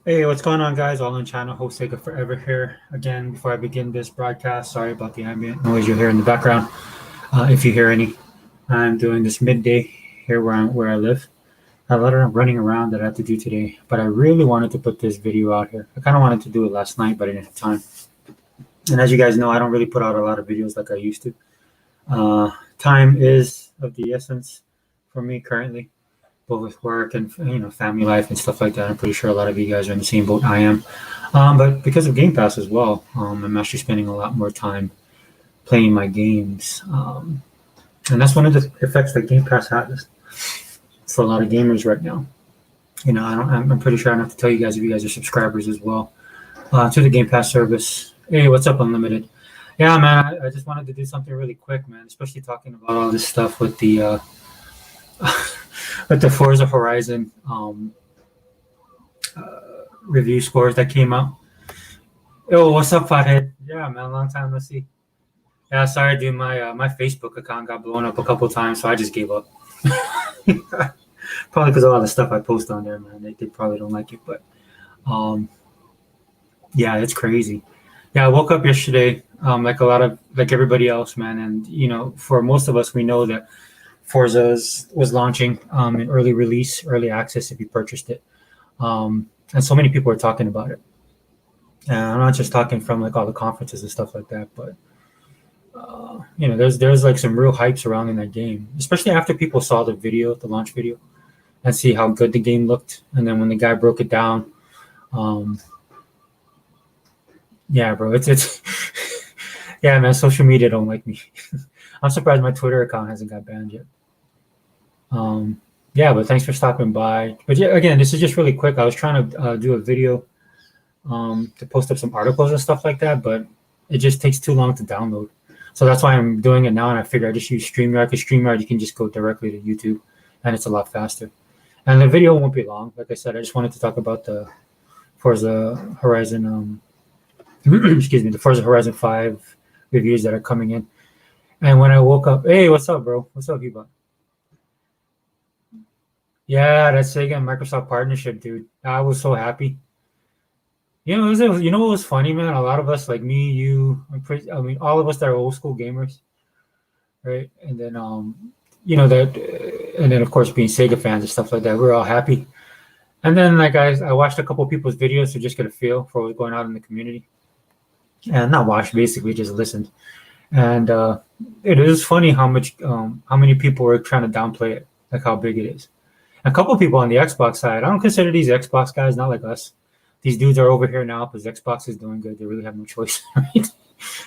Hey, what's going on, guys? All in channel, host Sega Forever here. Again, before I begin this broadcast, sorry about the ambient noise you hear in the background. If you hear any, I'm doing this midday here where I live. I have a lot of running around that I have to do today, but I really wanted to put this video out here. I kind of wanted to do it last night, but I didn't have time. And as you guys know, I don't really put out a lot of videos like I used to. Time is of the essence for me currently, both with work and family life and stuff like that. I'm pretty sure a lot of you guys are in the same boat I am. But because of Game Pass as well, I'm actually spending a lot more time playing my games, and that's one of the effects that Game Pass has for a lot of gamers right now. I'm pretty sure I don't have to tell you guys if you guys are subscribers as well to the Game Pass service. Hey, what's up, Unlimited? Yeah, man, I just wanted to do something really quick, man. Especially talking about all this stuff with the with the Forza Horizon review scores that came out. Yo, what's up, Fathead? Yeah, man, long time no see. Yeah, sorry, dude. My Facebook account got blown up a couple times, so I just gave up. Probably because of all the stuff I post on there, man. They probably don't like it, but yeah, it's crazy. Yeah, I woke up yesterday, like everybody else, man, and for most of us, we know that Forza was launching in early release, early access if you purchased it, and so many people are talking about it. And I'm not just talking from like all the conferences and stuff like that, but there's like some real hype surrounding that game, especially after people saw the video, the launch video, and see how good the game looked. And then when the guy broke it down, um, yeah, bro, it's yeah, man. Social media don't like me. I'm surprised my Twitter account hasn't got banned yet. Yeah, but thanks for stopping by. But yeah, again, this is just really quick. I was trying to do a video to post up some articles and stuff like that, but it just takes too long to download. So that's why I'm doing it now, and I figure I just use StreamYard, because StreamYard you can just go directly to YouTube, and it's a lot faster. And the video won't be long. Like I said, I just wanted to talk about the Forza Horizon, excuse me, the Forza Horizon 5 reviews that are coming in. And when I woke up, hey, what's up, bro? What's up, Eba? Yeah, that's Sega and Microsoft partnership, dude. I was so happy. You know what was funny, man? A lot of us, like me, you, I mean, all of us that are old school gamers, right? And then, and then of course being Sega fans and stuff like that, we are all happy. And then, like I watched a couple of people's videos to just get a feel for what's going on in the community, and not watched, basically just listened. And it is funny how many people were trying to downplay it, like how big it is. A couple of people on the Xbox side, I don't consider these Xbox guys not like us. These dudes are over here now because Xbox is doing good. They really have no choice, right?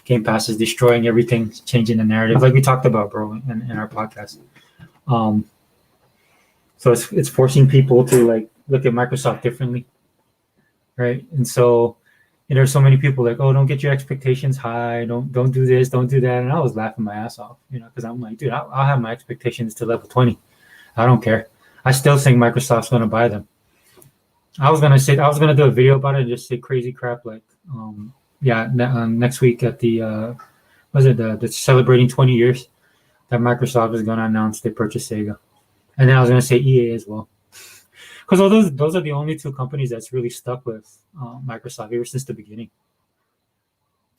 Game Pass is destroying everything, changing the narrative, like we talked about, bro, in our podcast. So it's forcing people to like look at Microsoft differently, right? And so there's so many people like, oh, don't get your expectations high, don't do this, don't do that, and I was laughing my ass off, because I'm like, dude, I'll have my expectations to level 20. I don't care. I still think Microsoft's going to buy them. I was gonna do a video about it and just say crazy crap like, next week at the the celebrating 20 years that Microsoft is gonna announce they purchased Sega, and then I was gonna say EA as well, because those are the only two companies that's really stuck with Microsoft ever since the beginning.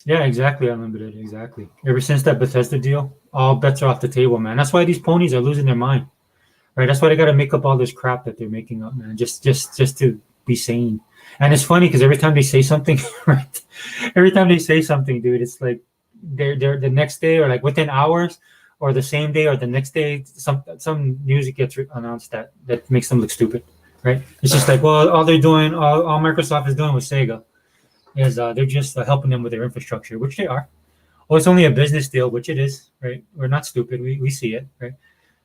Yeah, exactly, Unlimited, exactly. Ever since that Bethesda deal, all bets are off the table, man. That's why these ponies are losing their mind. Right, that's why they got to make up all this crap that they're making up, man. Just to be sane. And it's funny because every time they say something, right? Every time they say something, dude, it's like they're the next day or like within hours or the same day or the next day, some news gets announced that makes them look stupid, right? It's just like, well, all Microsoft is doing with Sega is they're just helping them with their infrastructure, which they are. Oh, it's only a business deal, which it is, right? We're not stupid. We see it, right?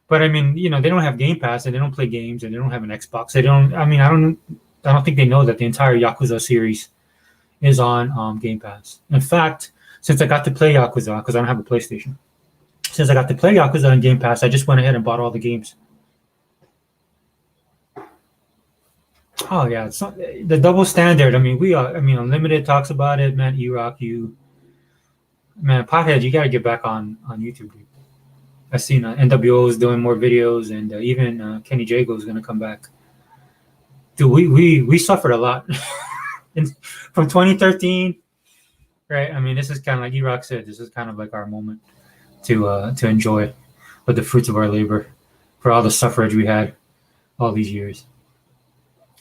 But I mean, they don't have Game Pass and they don't play games and they don't have an Xbox. They don't. I mean, I don't think they know that the entire Yakuza series is on Game Pass. In fact, since I got to play Yakuza, because I don't have a PlayStation, since I got to play Yakuza on Game Pass, I just went ahead and bought all the games. Oh yeah, it's not, the double standard. I mean, Unlimited talks about it, man. E-Rock, man, Pothead, you got to get back on YouTube, dude. I've seen NWO is doing more videos, and even Kenny Jago is going to come back. dude, we suffered a lot from 2013, right? I mean, this is kind of like E-Rock said. This is kind of like our moment to enjoy with the fruits of our labor for all the suffrage we had all these years.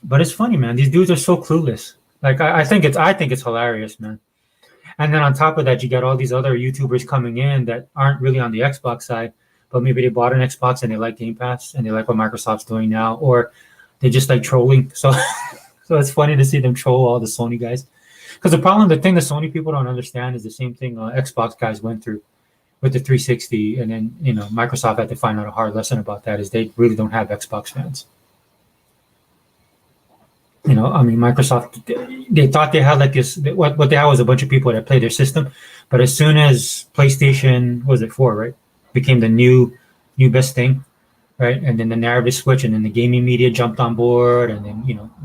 But it's funny, man. These dudes are so clueless. Like I think it's hilarious, man. And then on top of that, you got all these other YouTubers coming in that aren't really on the Xbox side, but maybe they bought an Xbox and they like Game Pass and they like what Microsoft's doing now, or they just like trolling. So so it's funny to see them troll all the Sony guys. Because the thing the Sony people don't understand is the same thing Xbox guys went through with the 360, and then Microsoft had to find out a hard lesson about that is they really don't have Xbox fans. I mean, Microsoft, they thought they had like this, what they had was a bunch of people that played their system, but as soon as PlayStation, was it 4, right, became the new best thing, right, and then the narrative switch, and then the gaming media jumped on board, and then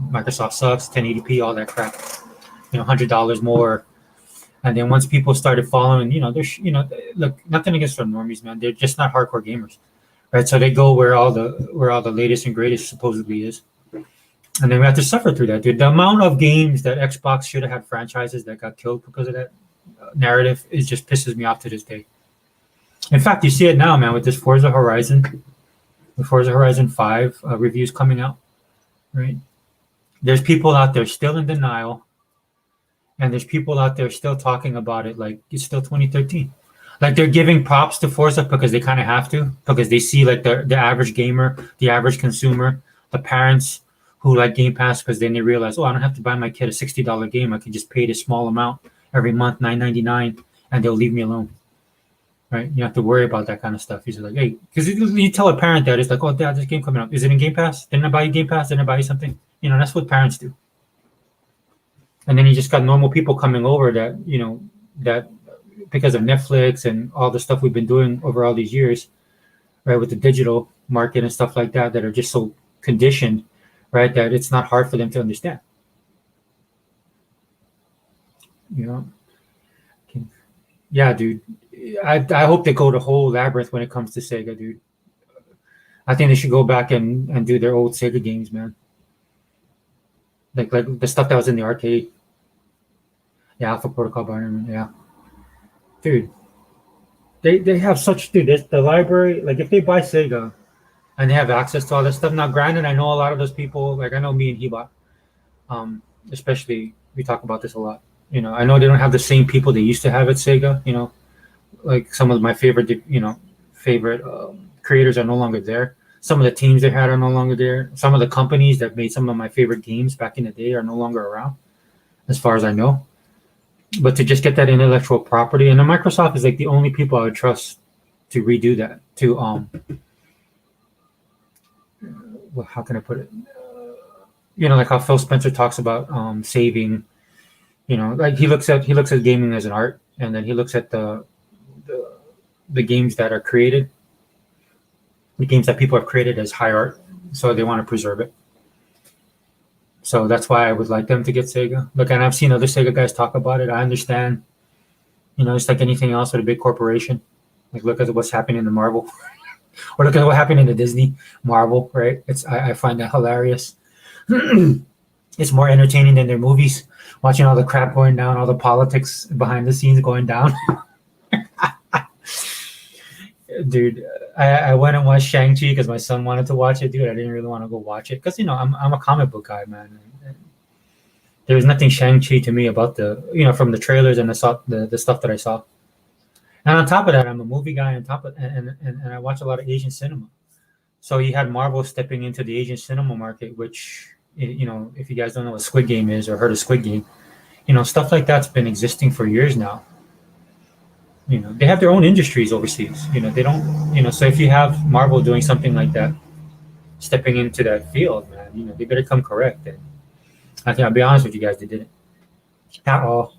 Microsoft sucks, 1080p, all that crap, $100 more. And then once people started following, there's, look, nothing against the normies, man. They're just not hardcore gamers, right? So they go where all the latest and greatest supposedly is. And then we have to suffer through that, dude. The amount of games that Xbox should have had franchises that got killed because of that narrative just pisses me off to this day. In fact, you see it now, man, with this Forza Horizon 5 reviews coming out, right? There's people out there still in denial. And there's people out there still talking about it like it's still 2013. Like they're giving props to Forza because they kind of have to, because they see like the average gamer, the average consumer, the parents who like Game Pass, because then they realize, I don't have to buy my kid a $60 game. I can just pay this small amount every month, $9.99, and they'll leave me alone. Right? You don't have to worry about that kind of stuff. He's like, hey, because you tell a parent that, it's like, oh, Dad, this game coming up. Is it in Game Pass? Didn't I buy you Game Pass? Didn't I buy you something? That's what parents do. And then you just got normal people coming over that, that because of Netflix and all the stuff we've been doing over all these years, right, with the digital market and stuff like that, that are just so conditioned, right, that it's not hard for them to understand. Yeah, dude. I hope they go the whole labyrinth when it comes to Sega, dude. I think they should go back and do their old Sega games, man. Like the stuff that was in the arcade. Yeah, Alpha Protocol Binary, yeah. Dude, they have such, dude, the library, like if they buy Sega and they have access to all that stuff. Now, granted, I know a lot of those people, like I know me and Hebot, especially, we talk about this a lot. I know they don't have the same people they used to have at Sega, like some of my favorite creators are no longer there. Some of the teams they had are no longer there. Some of the companies that made some of my favorite games back in the day are no longer around, as far as I know. But to just get that intellectual property, and then Microsoft is like the only people I would trust to redo that. To how can I put it? Like how Phil Spencer talks about saving. Like he looks at gaming as an art, and then he looks at the games that are created. The games that people have created as high art, so they want to preserve it. So that's why I would like them to get Sega. Look, and I've seen other Sega guys talk about it. I understand, it's like anything else with a big corporation. Like look at what's happening in the Marvel, or look at what happened in the Disney Marvel, right? I find that hilarious. It's more entertaining than their movies. Watching all the crap going down, all the politics behind the scenes going down. Dude, I went and watched Shang-Chi because my son wanted to watch it. Dude, I didn't really want to go watch it because I'm a comic book guy, man. And there was nothing Shang-Chi to me about from the trailers and the stuff that I saw. And on top of that, I'm a movie guy. And I watch a lot of Asian cinema. So you had Marvel stepping into the Asian cinema market, which if you guys don't know what Squid Game is or heard of Squid Game, stuff like that's been existing for years now. They have their own industries overseas. They don't, so if you have Marvel doing something like that, stepping into that field, man, they better come correct. And I think I'll be honest with you guys, they didn't at all.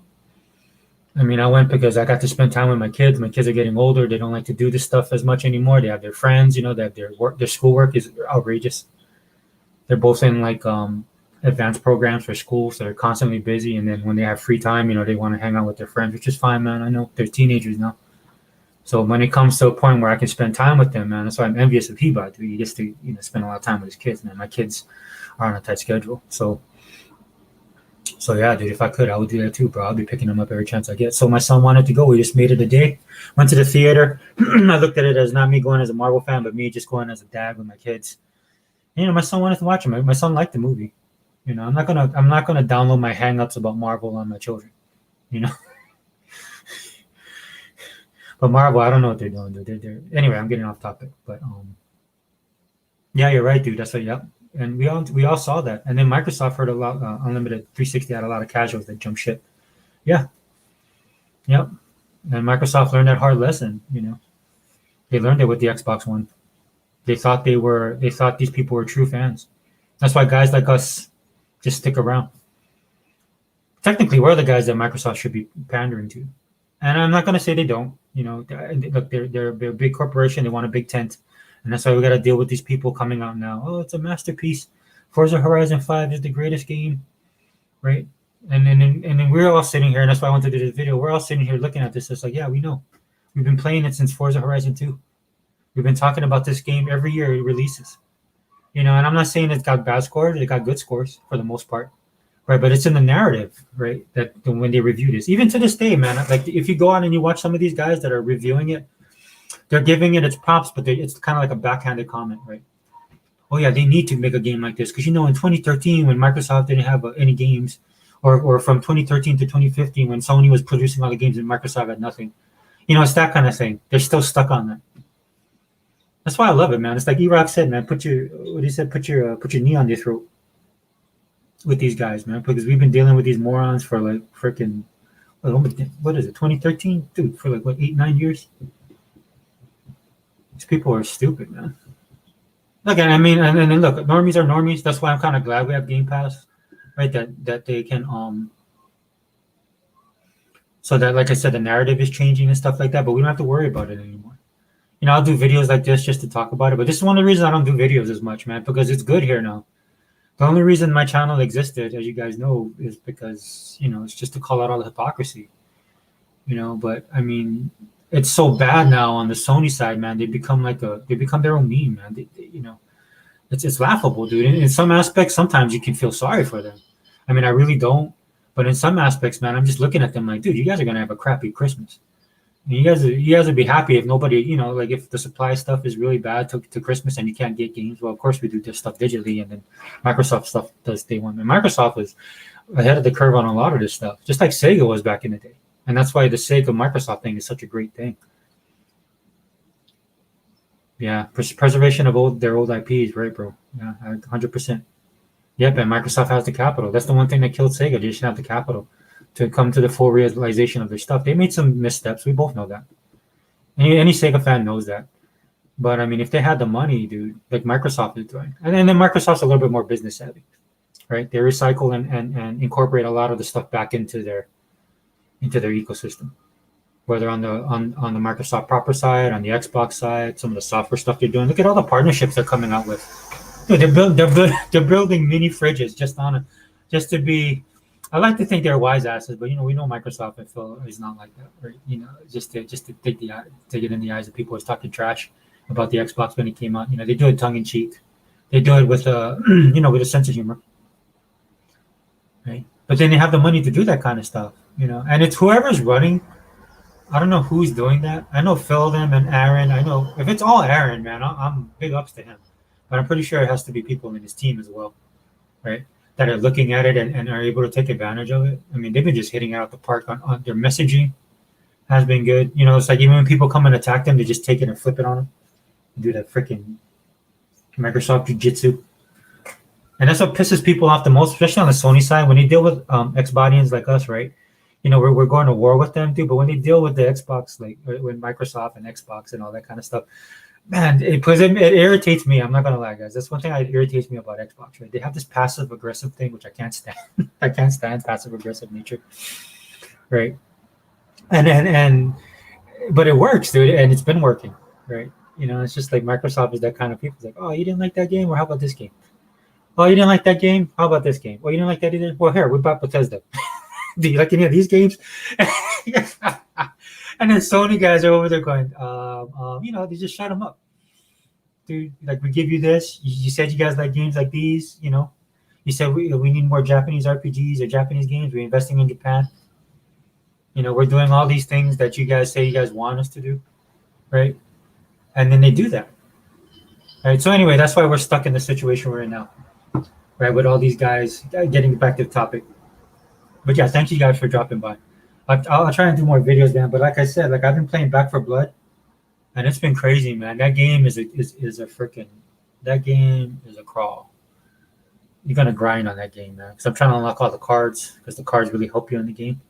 I mean, I went because I got to spend time with my kids. My kids are getting older. They don't like to do this stuff as much anymore. They have their friends, they have their work. Their schoolwork is outrageous. They're both in like advanced programs for school, so they're constantly busy. And then when they have free time, they want to hang out with their friends, which is fine, man. I know they're teenagers now, So when it comes to a point where I can spend time with them, man, that's why I'm envious of Heba, dude. He gets to spend a lot of time with his kids, man. My kids are on a tight schedule, so yeah, dude. If I could, I would do that too, bro. I'll be picking them up every chance I get. So my son wanted to go. We just made it a day. Went to the theater. I looked at it as not me going as a Marvel fan, but me just going as a dad with my kids. And, my son wanted to watch it. My son liked the movie. I'm not gonna download my hangups about Marvel on my children. But Marvel, I don't know what they're doing, dude. Anyway, I'm getting off topic, but yeah, you're right, dude. That's what. Yep. And we all saw that. And then Microsoft heard a lot. Unlimited 360 had a lot of casuals that jumped ship. Yeah. Yep. And Microsoft learned that hard lesson. They learned it with the Xbox One. They thought these people were true fans. That's why guys like us just stick around. Technically, we're the guys that Microsoft should be pandering to. And I'm not going to say they don't. Look, they're a big corporation. They want a big tent. And that's why we got to deal with these people coming out now. Oh, it's a masterpiece. Forza Horizon 5 is the greatest game, right? And then we're all sitting here, and that's why I wanted to do this video. We're all sitting here looking at this. It's like, yeah, we know. We've been playing it since Forza Horizon 2. We've been talking about this game every year it releases. And I'm not saying it's got bad scores. It got good scores for the most part, right? But it's in the narrative, right? That when they review this, even to this day, man, like if you go out and you watch some of these guys that are reviewing it, they're giving it its props, but it's kind of like a backhanded comment, right? Oh yeah, they need to make a game like this because in 2013 when Microsoft didn't have any games, or from 2013 to 2015 when Sony was producing all the games and Microsoft had nothing, it's that kind of thing. They're still stuck on that. That's why I love it, man. It's like E-Rock said, man. Put your knee on your throat with these guys, man, because we've been dealing with these morons for like freaking what is it, 2013, dude, for like what 8-9 years. These people are stupid, man. Look, I mean, and then look, normies are normies. That's why I'm kind of glad we have Game Pass, right? That they can so that, like I said, the narrative is changing and stuff like that, but we don't have to worry about it anymore. I'll do videos like this just to talk about it, but this is one of the reasons I don't do videos as much, man, because it's good here now. The only reason my channel existed, as you guys know, is because it's just to call out all the hypocrisy. But I mean, it's so bad now on the Sony side, man. They become their own meme, man. It's laughable, dude. In some aspects, sometimes you can feel sorry for them. I mean, I really don't. But in some aspects, man, I'm just looking at them like, dude, you guys are gonna have a crappy Christmas. And you guys would be happy if nobody, like if the supply stuff is really bad to Christmas and you can't get games. Well, of course we do this stuff digitally, and then Microsoft stuff does day one. And Microsoft was ahead of the curve on a lot of this stuff, just like Sega was back in the day. And that's why the Sega Microsoft thing is such a great thing. Yeah, preservation of their old IPs, right, bro? Yeah, 100%. Yep, and Microsoft has the capital. That's the one thing that killed Sega. They didn't have the capital to come to the full realization of their stuff. They made some missteps. We both know that. Any Sega fan knows that. But I mean, if they had the money, dude, like Microsoft is doing, and then Microsoft's a little bit more business savvy, right? They recycle and incorporate a lot of the stuff back into their ecosystem, whether on the Microsoft proper side, on the Xbox side, some of the software stuff they're doing. Look at all the partnerships they're coming out with. Dude, they're building mini fridges just to be. I like to think they're wise asses, but we know Microsoft and Phil is not like that, right? Just to take get in the eyes of people who's talking trash about the Xbox when it came out. They do it tongue in cheek. They do it with with a sense of humor, right? But then they have the money to do that kind of stuff, And it's whoever's running. I don't know who's doing that. I know Phil them and Aaron. I know if it's all Aaron, man, I'm big ups to him. But I'm pretty sure it has to be people in his team as well, right? That are looking at it and are able to take advantage of it. I mean, they've been just hitting it out the park on their messaging has been good. It's like even when people come and attack them, they just take it and flip it on them. Do that freaking Microsoft Jiu-Jitsu. And that's what pisses people off the most, especially on the Sony side. When they deal with Xbotians like us, right? We're going to war with them, too. But when they deal with the Xbox, like when Microsoft and Xbox and all that kind of stuff, man, it irritates me. I'm not gonna lie, guys. That's one thing that irritates me about Xbox. Right? They have this passive aggressive thing, which I can't stand. I can't stand passive aggressive nature, right? But it works, dude, and it's been working, right? It's just like Microsoft is that kind of people. It's like, oh, you didn't like that game? Well, how about this game? Oh, you didn't like that game? How about this game? Well, you didn't like that either? Well, here, we bought Bethesda. Do you like any of these games? And then Sony guys are over there going, they just shut them up, dude. Like, we give you this. You said you guys like games like these. You said we need more Japanese RPGs or Japanese games. We're investing in Japan. We're doing all these things that you guys say you guys want us to do, right? And then they do that, right? So anyway, that's why we're stuck in the situation we're in now, right? With all these guys. Getting back to the topic, but yeah, thank you guys for dropping by. I'll try and do more videos, man. But like I said, like I've been playing Back 4 Blood, and it's been crazy, man. That game is a freaking, that game is a crawl. You're gonna grind on that game, man. Because I'm trying to unlock all the cards, because the cards really help you in the game.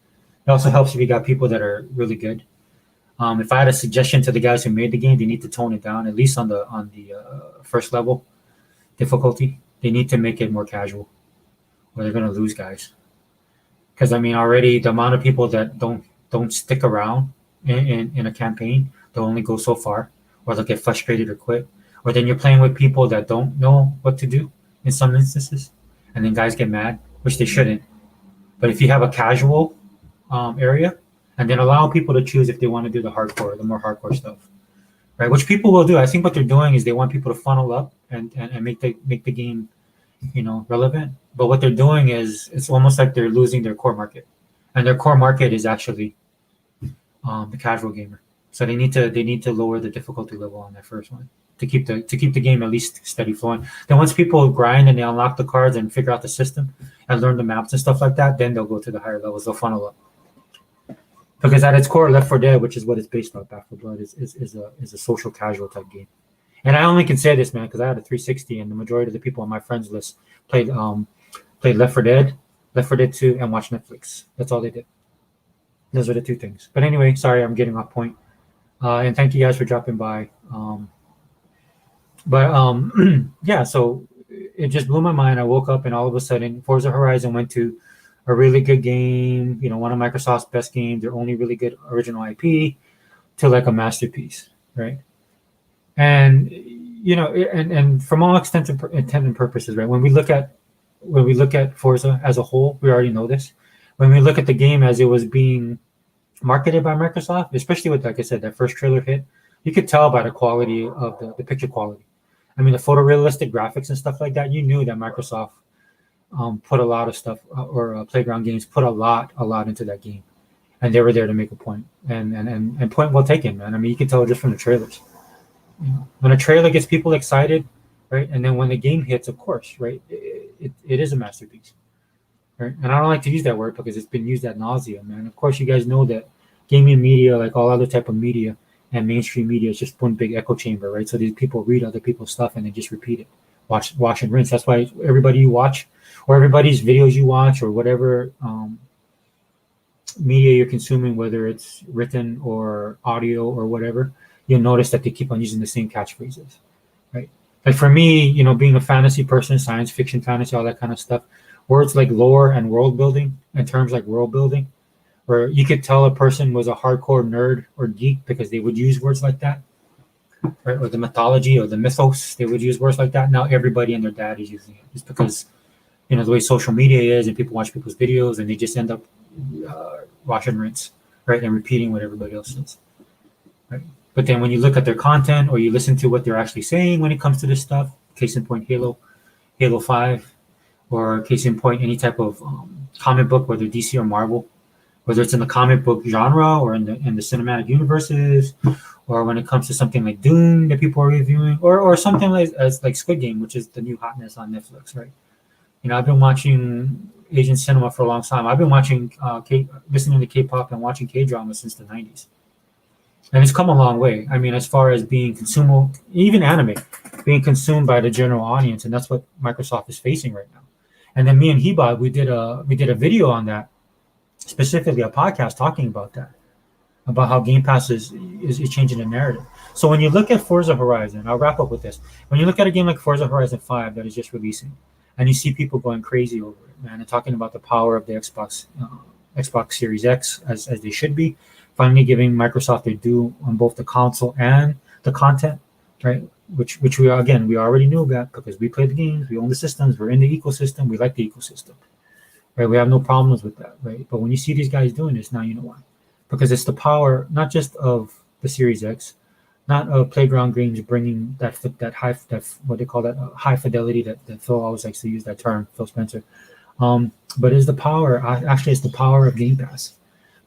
It also helps if you got people that are really good. If I had a suggestion to the guys who made the game, they need to tone it down, at least on the first level difficulty. They need to make it more casual, or they're gonna lose guys. Because I mean, already the amount of people that don't stick around in a campaign, they'll only go so far, or they'll get frustrated or quit. Or then you're playing with people that don't know what to do in some instances, and then guys get mad, which they shouldn't. But if you have a casual area, and then allow people to choose if they want to do the more hardcore stuff, right? Which people will do. I think what they're doing is they want people to funnel up and make the game, relevant. But what they're doing is it's almost like they're losing their core market, and their core market is actually the casual gamer. So they need to lower the difficulty level on that first one to keep the game at least steady flowing. Then once people grind and they unlock the cards and figure out the system and learn the maps and stuff like that, then they'll go to the higher levels. They'll funnel up. Because at its core, Left 4 Dead, which is what it's based on, Back 4 Blood, is a social casual type game. And I only can say this, man, because I had a 360, and the majority of the people on my friends list played Left 4 Dead, Left 4 Dead 2, and watched Netflix. That's all they did. Those are the two things. But anyway, sorry, I'm getting off point. And thank you guys for dropping by. Yeah, so it just blew my mind. I woke up and all of a sudden, Forza Horizon went to a really good game, one of Microsoft's best games, their only really good original IP, to like a masterpiece, right? And and from all intent and purposes, right? When we look at Forza as a whole, we already know this. When we look at the game as it was being marketed by Microsoft, especially with, like I said, that first trailer hit, you could tell by the quality of the picture quality. I mean, the photorealistic graphics and stuff like that. You knew that Microsoft put a lot of stuff, or Playground Games put a lot into that game, and they were there to make a point, and point well taken, man. I mean, you can tell just from the trailers. When a trailer gets people excited, right, and then when the game hits, of course, right, it is a masterpiece, right? And I don't like to use that word because it's been used ad nauseum, man. Of course, you guys know that gaming media, like all other type of media and mainstream media, is just one big echo chamber, right? So these people read other people's stuff and they just repeat it, wash and rinse. That's why everybody you watch, or everybody's videos you watch, or whatever media you're consuming, whether it's written or audio or whatever, you'll notice that they keep on using the same catchphrases, right? Like for me, being a fantasy person, science fiction, fantasy, all that kind of stuff, words like lore and world building, and terms like world building, where you could tell a person was a hardcore nerd or geek because they would use words like that, right? Or the mythology or the mythos, they would use words like that. Now everybody and their dad is using it, just because the way social media is, and people watch people's videos and they just end up wash and rinse, right, and repeating what everybody else says, right? But then when you look at their content, or you listen to what they're actually saying when it comes to this stuff, case in point, Halo 5, or case in point, any type of comic book, whether DC or Marvel, whether it's in the comic book genre or in the cinematic universes, or when it comes to something like Doom that people are reviewing, or something like Squid Game, which is the new hotness on Netflix, right? I've been watching Asian cinema for a long time. I've been watching listening to K-pop and watching K-drama since the 90s. And it's come a long way. I mean, as far as being consumable, even anime, being consumed by the general audience, and that's what Microsoft is facing right now. And then me and Heba, we did a video on that, specifically a podcast talking about that, about how Game Pass is changing the narrative. So when you look at Forza Horizon, I'll wrap up with this. When you look at a game like Forza Horizon 5 that is just releasing, and you see people going crazy over it, man, and talking about the power of the Xbox Series X as they should be, finally giving Microsoft their due on both the console and the content, right? Which we already knew about because we play the games, we own the systems, we're in the ecosystem, we like the ecosystem, right? We have no problems with that, right? But when you see these guys doing this, now you know why. because it's the power not just of the Series X, not of Playground Games bringing that high, that what they call that high fidelity, that Phil always likes to use that term, Phil Spencer. But it's the power. Actually, it's the power of Game Pass,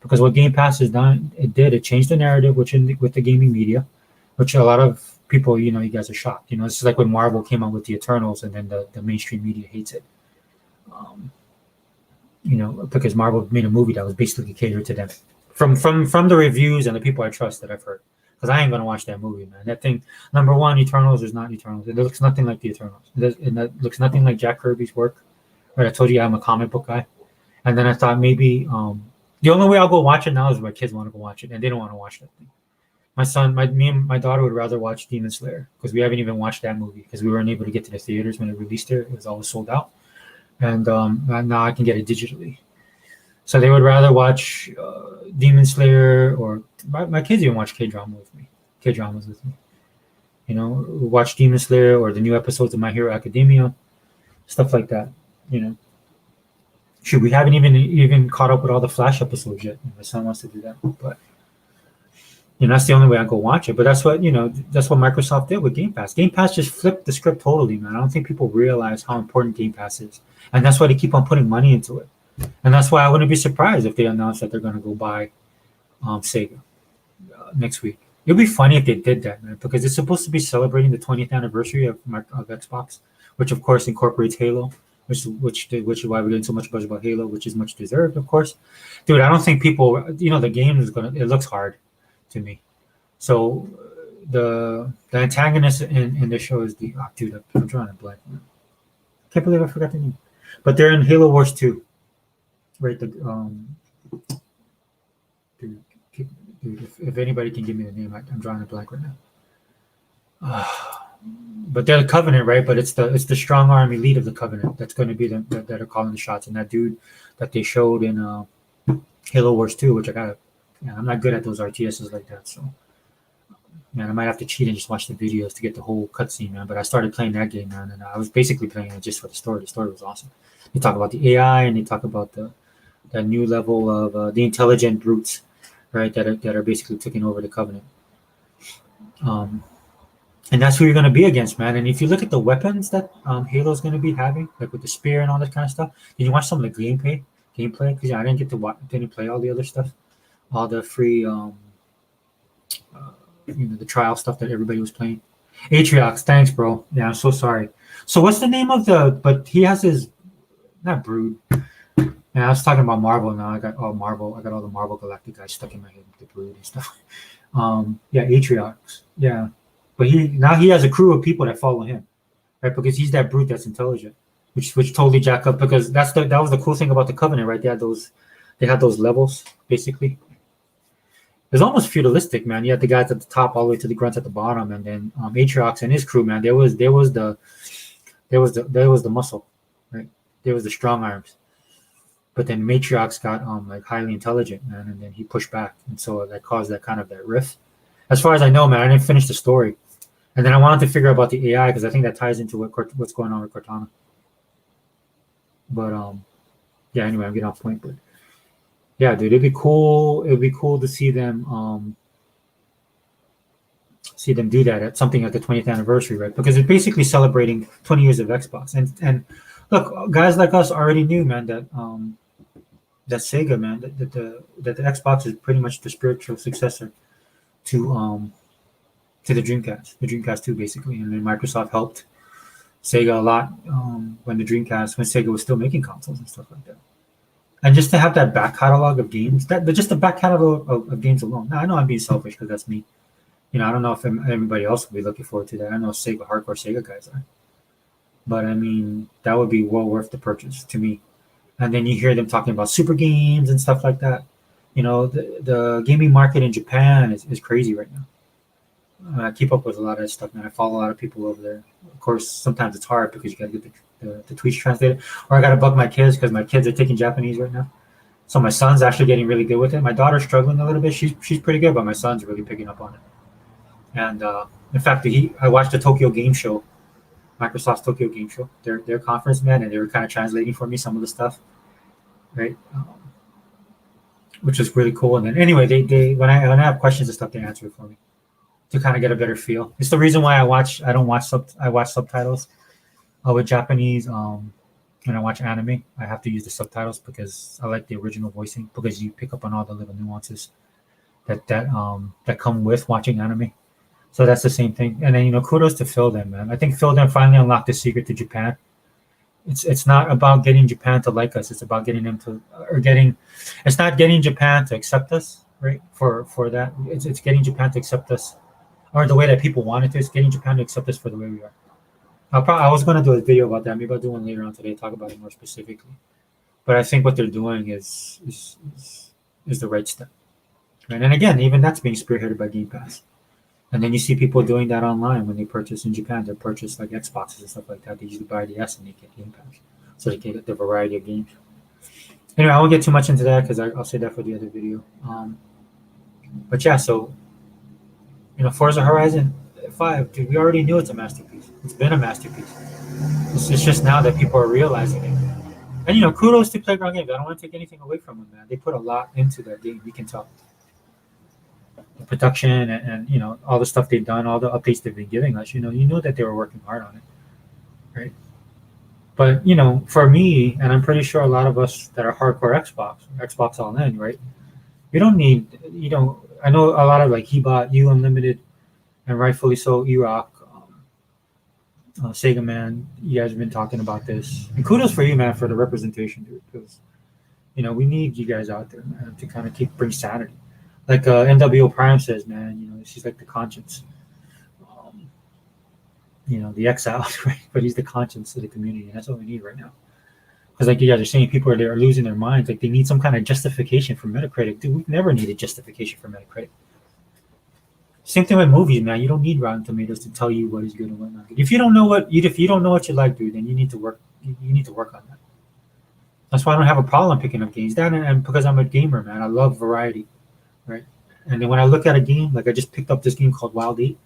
because what Game Pass has done, it changed the narrative, with the gaming media, which a lot of people, you guys are shocked. It's like when Marvel came out with the Eternals, and then the mainstream media hates it. Because Marvel made a movie that was basically catered to them. From the reviews and the people I trust that I've heard. Because I ain't gonna watch that movie, man. That thing, number one, Eternals is not Eternals. It looks nothing like the Eternals. It looks nothing like Jack Kirby's work. Right? I told you I'm a comic book guy. And then I thought maybe the only way I'll go watch it now is if my kids want to go watch it, and they don't want to watch that thing. Me and my daughter would rather watch Demon Slayer, because we haven't even watched that movie because we weren't able to get to the theaters when it released here. It was always sold out. And now I can get it digitally. So they would rather watch Demon Slayer, or my kids even watch K-dramas with me. Watch Demon Slayer or the new episodes of My Hero Academia, stuff like that. Shoot, we haven't even caught up with all the Flash episodes yet. My son wants to do that, but that's the only way I go watch it. But that's what Microsoft did with Game Pass. Game Pass just flipped the script totally, man. I don't think people realize how important Game Pass is, and that's why they keep on putting money into it. And that's why I wouldn't be surprised if they announce that they're going to go buy Sega next week. It'd be funny if they did that, man, because it's supposed to be celebrating the 20th anniversary of Xbox, which of course incorporates Halo, which is why we're getting so much buzz about Halo, which is much deserved, of course. Dude, I don't think people, the game is it looks hard to me. So the antagonist in the show is dude, I'm drawing a blank. Can't believe I forgot the name. But they're in Halo Wars 2. Right, dude, if anybody can give me the name, I'm drawing a blank right now. But they're the Covenant, right? But it's the strong arm elite of the Covenant that's going to be that are calling the shots. And that dude that they showed in Halo Wars 2, which I'm not good at those RTSs like that, so man, I might have to cheat and just watch the videos to get the whole cutscene, man. But I started playing that game, man, and I was basically playing it just for the story. The story was awesome. They talk about the AI, and they talk about that new level of the intelligent brutes, right? That are basically taking over the Covenant. And that's who you're going to be against, man. And if you look at the weapons that Halo's going to be having, like with the spear and all that kind of stuff, did you watch some of the gameplay? Because I didn't get to didn't play all the other stuff, all the free, the trial stuff that everybody was playing. Atriox, thanks, bro. Yeah, I'm so sorry. So what's the name of but he has his, not Brood. Yeah, I was talking about Marvel now. I got all the Marvel Galactic guys stuck in my head, the Brood and stuff. Yeah, Atriox. Yeah. But he has a crew of people that follow him, right? Because he's that brute that's intelligent, which totally jack up, because that was the cool thing about the Covenant, right? They had those levels, basically. It was almost feudalistic, man. You had the guys at the top all the way to the grunts at the bottom, and then Atriox and his crew, man. There was the muscle, right? There was the strong arms. But then Matriox got like highly intelligent, man, and then he pushed back, and so that caused that kind of that rift. As far as I know, man, I didn't finish the story, and then I wanted to figure out about the AI, because I think that ties into what's going on with Cortana. But yeah. Anyway, I'm getting off point, but yeah, dude, it'd be cool. It'd be cool to see them do that at something at the 20th anniversary, right? Because it's basically celebrating 20 years of Xbox, and look, guys like us already knew, man, that Sega, man, that the Xbox is pretty much the spiritual successor to the Dreamcast 2, basically. And then Microsoft helped Sega a lot when Sega was still making consoles and stuff like that. And just to have that back catalog of games, just the back catalog of games alone. Now, I know I'm being selfish because that's me. I don't know if everybody else will be looking forward to that. I know hardcore Sega guys are. But I mean, that would be well worth the purchase to me. And then you hear them talking about super games and stuff like that. The gaming market in Japan is crazy right now. I keep up with a lot of that stuff, man. I follow a lot of people over there. Of course, sometimes it's hard because you got to get the tweets translated, or I got to bug my kids because my kids are taking Japanese right now. So my son's actually getting really good with it. My daughter's struggling a little bit. She's pretty good, but my son's really picking up on it. And in fact, I watched the Tokyo Game Show, Microsoft's Tokyo Game Show, their conference, man, and they were kind of translating for me some of the stuff, right? which is really cool. And then anyway, they when I have questions and stuff, they answer it for me to kind of get a better feel. It's the reason why I don't watch I watch subtitles with Japanese. When I watch anime, I have to use the subtitles because I like the original voicing because you pick up on all the little nuances that come with watching anime. So that's the same thing. And then kudos to Phil then, man. I think Phil then finally unlocked the secret to Japan. It's not about getting Japan to like us. It's about getting them to It's not getting Japan to accept us, right? For that, it's getting Japan to accept us, or the way that people want it to. It's getting Japan to accept us for the way we are. I was going to do a video about that. Maybe I'll do one later on today, talk about it more specifically. But I think what they're doing is the right step. Right? And again, even that's being spearheaded by Game Pass. And then you see people doing that online when they purchase in Japan. They purchase like Xboxes and stuff like that. They usually buy the S and they get Game Pass, so they can get the variety of games. Anyway, I won't get too much into that because I'll say that for the other video. But yeah, so Forza Horizon 5, dude, we already knew it's a masterpiece. It's been a masterpiece. It's just now that people are realizing it. And kudos to Playground Games. I don't want to take anything away from them, man. They put a lot into that game. You can tell. The production and all the stuff they've done, all the updates they've been giving us. You know that they were working hard on it, right? But for me, and I'm pretty sure a lot of us that are hardcore Xbox all in, right? We don't need. I know a lot of like Hebot, You Unlimited, and rightfully so, Erock, Sega Man. You guys have been talking about this, and kudos for you, man, for the representation, dude. Because we need you guys out there, man, to kind of bring sanity. Like NWO Prime says, man, she's like the conscience, the exile, right? But he's the conscience of the community, and that's what we need right now. Because like you guys are saying, people are losing their minds. Like they need some kind of justification for Metacritic. Dude, we've never needed justification for Metacritic. Same thing with movies, man. You don't need Rotten Tomatoes to tell you what is good and what not good. If you don't know what you like, dude, then you need to work. You need to work on that. That's why I don't have a problem picking up games. That and because I'm a gamer, man. I love variety. Right. And then when I look at a game, like I just picked up this game called Wild 8.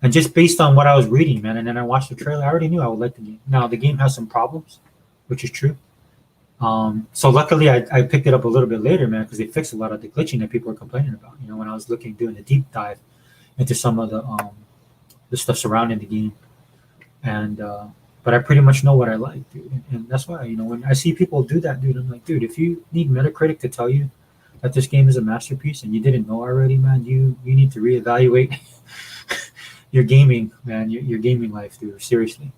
And just based on what I was reading, man, and then I watched the trailer, I already knew I would like the game. Now, the game has some problems, which is true. So luckily, I picked it up a little bit later, man, because they fixed a lot of the glitching that people were complaining about. When I was doing a deep dive into some of the stuff surrounding the game. And but I pretty much know what I like, dude. And that's why, when I see people do that, dude, I'm like, dude, if you need Metacritic to tell you that this game is a masterpiece and you didn't know already, man, you need to reevaluate your gaming, man, your gaming life, dude. Seriously.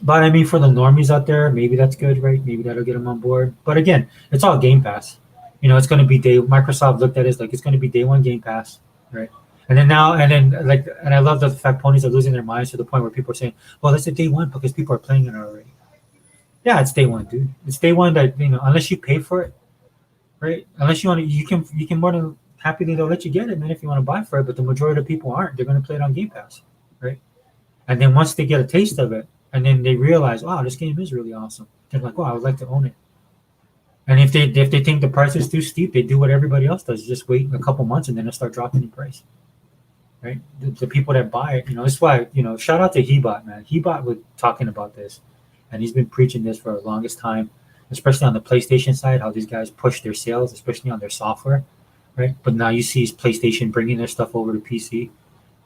But I mean, for the normies out there, maybe that's good, right? Maybe that'll get them on board. But again, it's all Game Pass. It's going to be Microsoft looked at it as like it's going to be day one Game Pass, right? And then I love the fact ponies are losing their minds to the point where people are saying, well, it's a day one because people are playing it already. Yeah, it's day one, dude. It's day one that unless you pay for it. Right? Unless you want to, you can more than happily they'll let you get it, man, if you want to buy for it. But the majority of people aren't. They're going to play it on Game Pass, right? And then once they get a taste of it, and then they realize, wow, this game is really awesome. They're like, wow, I would like to own it. And if they think the price is too steep, they do what everybody else does: just wait a couple months and then it'll start dropping in price, right? The people that buy it, that's why shout out to Hebot, man. Hebot was talking about this, and he's been preaching this for the longest time. Especially on the PlayStation side, how these guys push their sales, especially on their software, right? But now you see PlayStation bringing their stuff over to PC,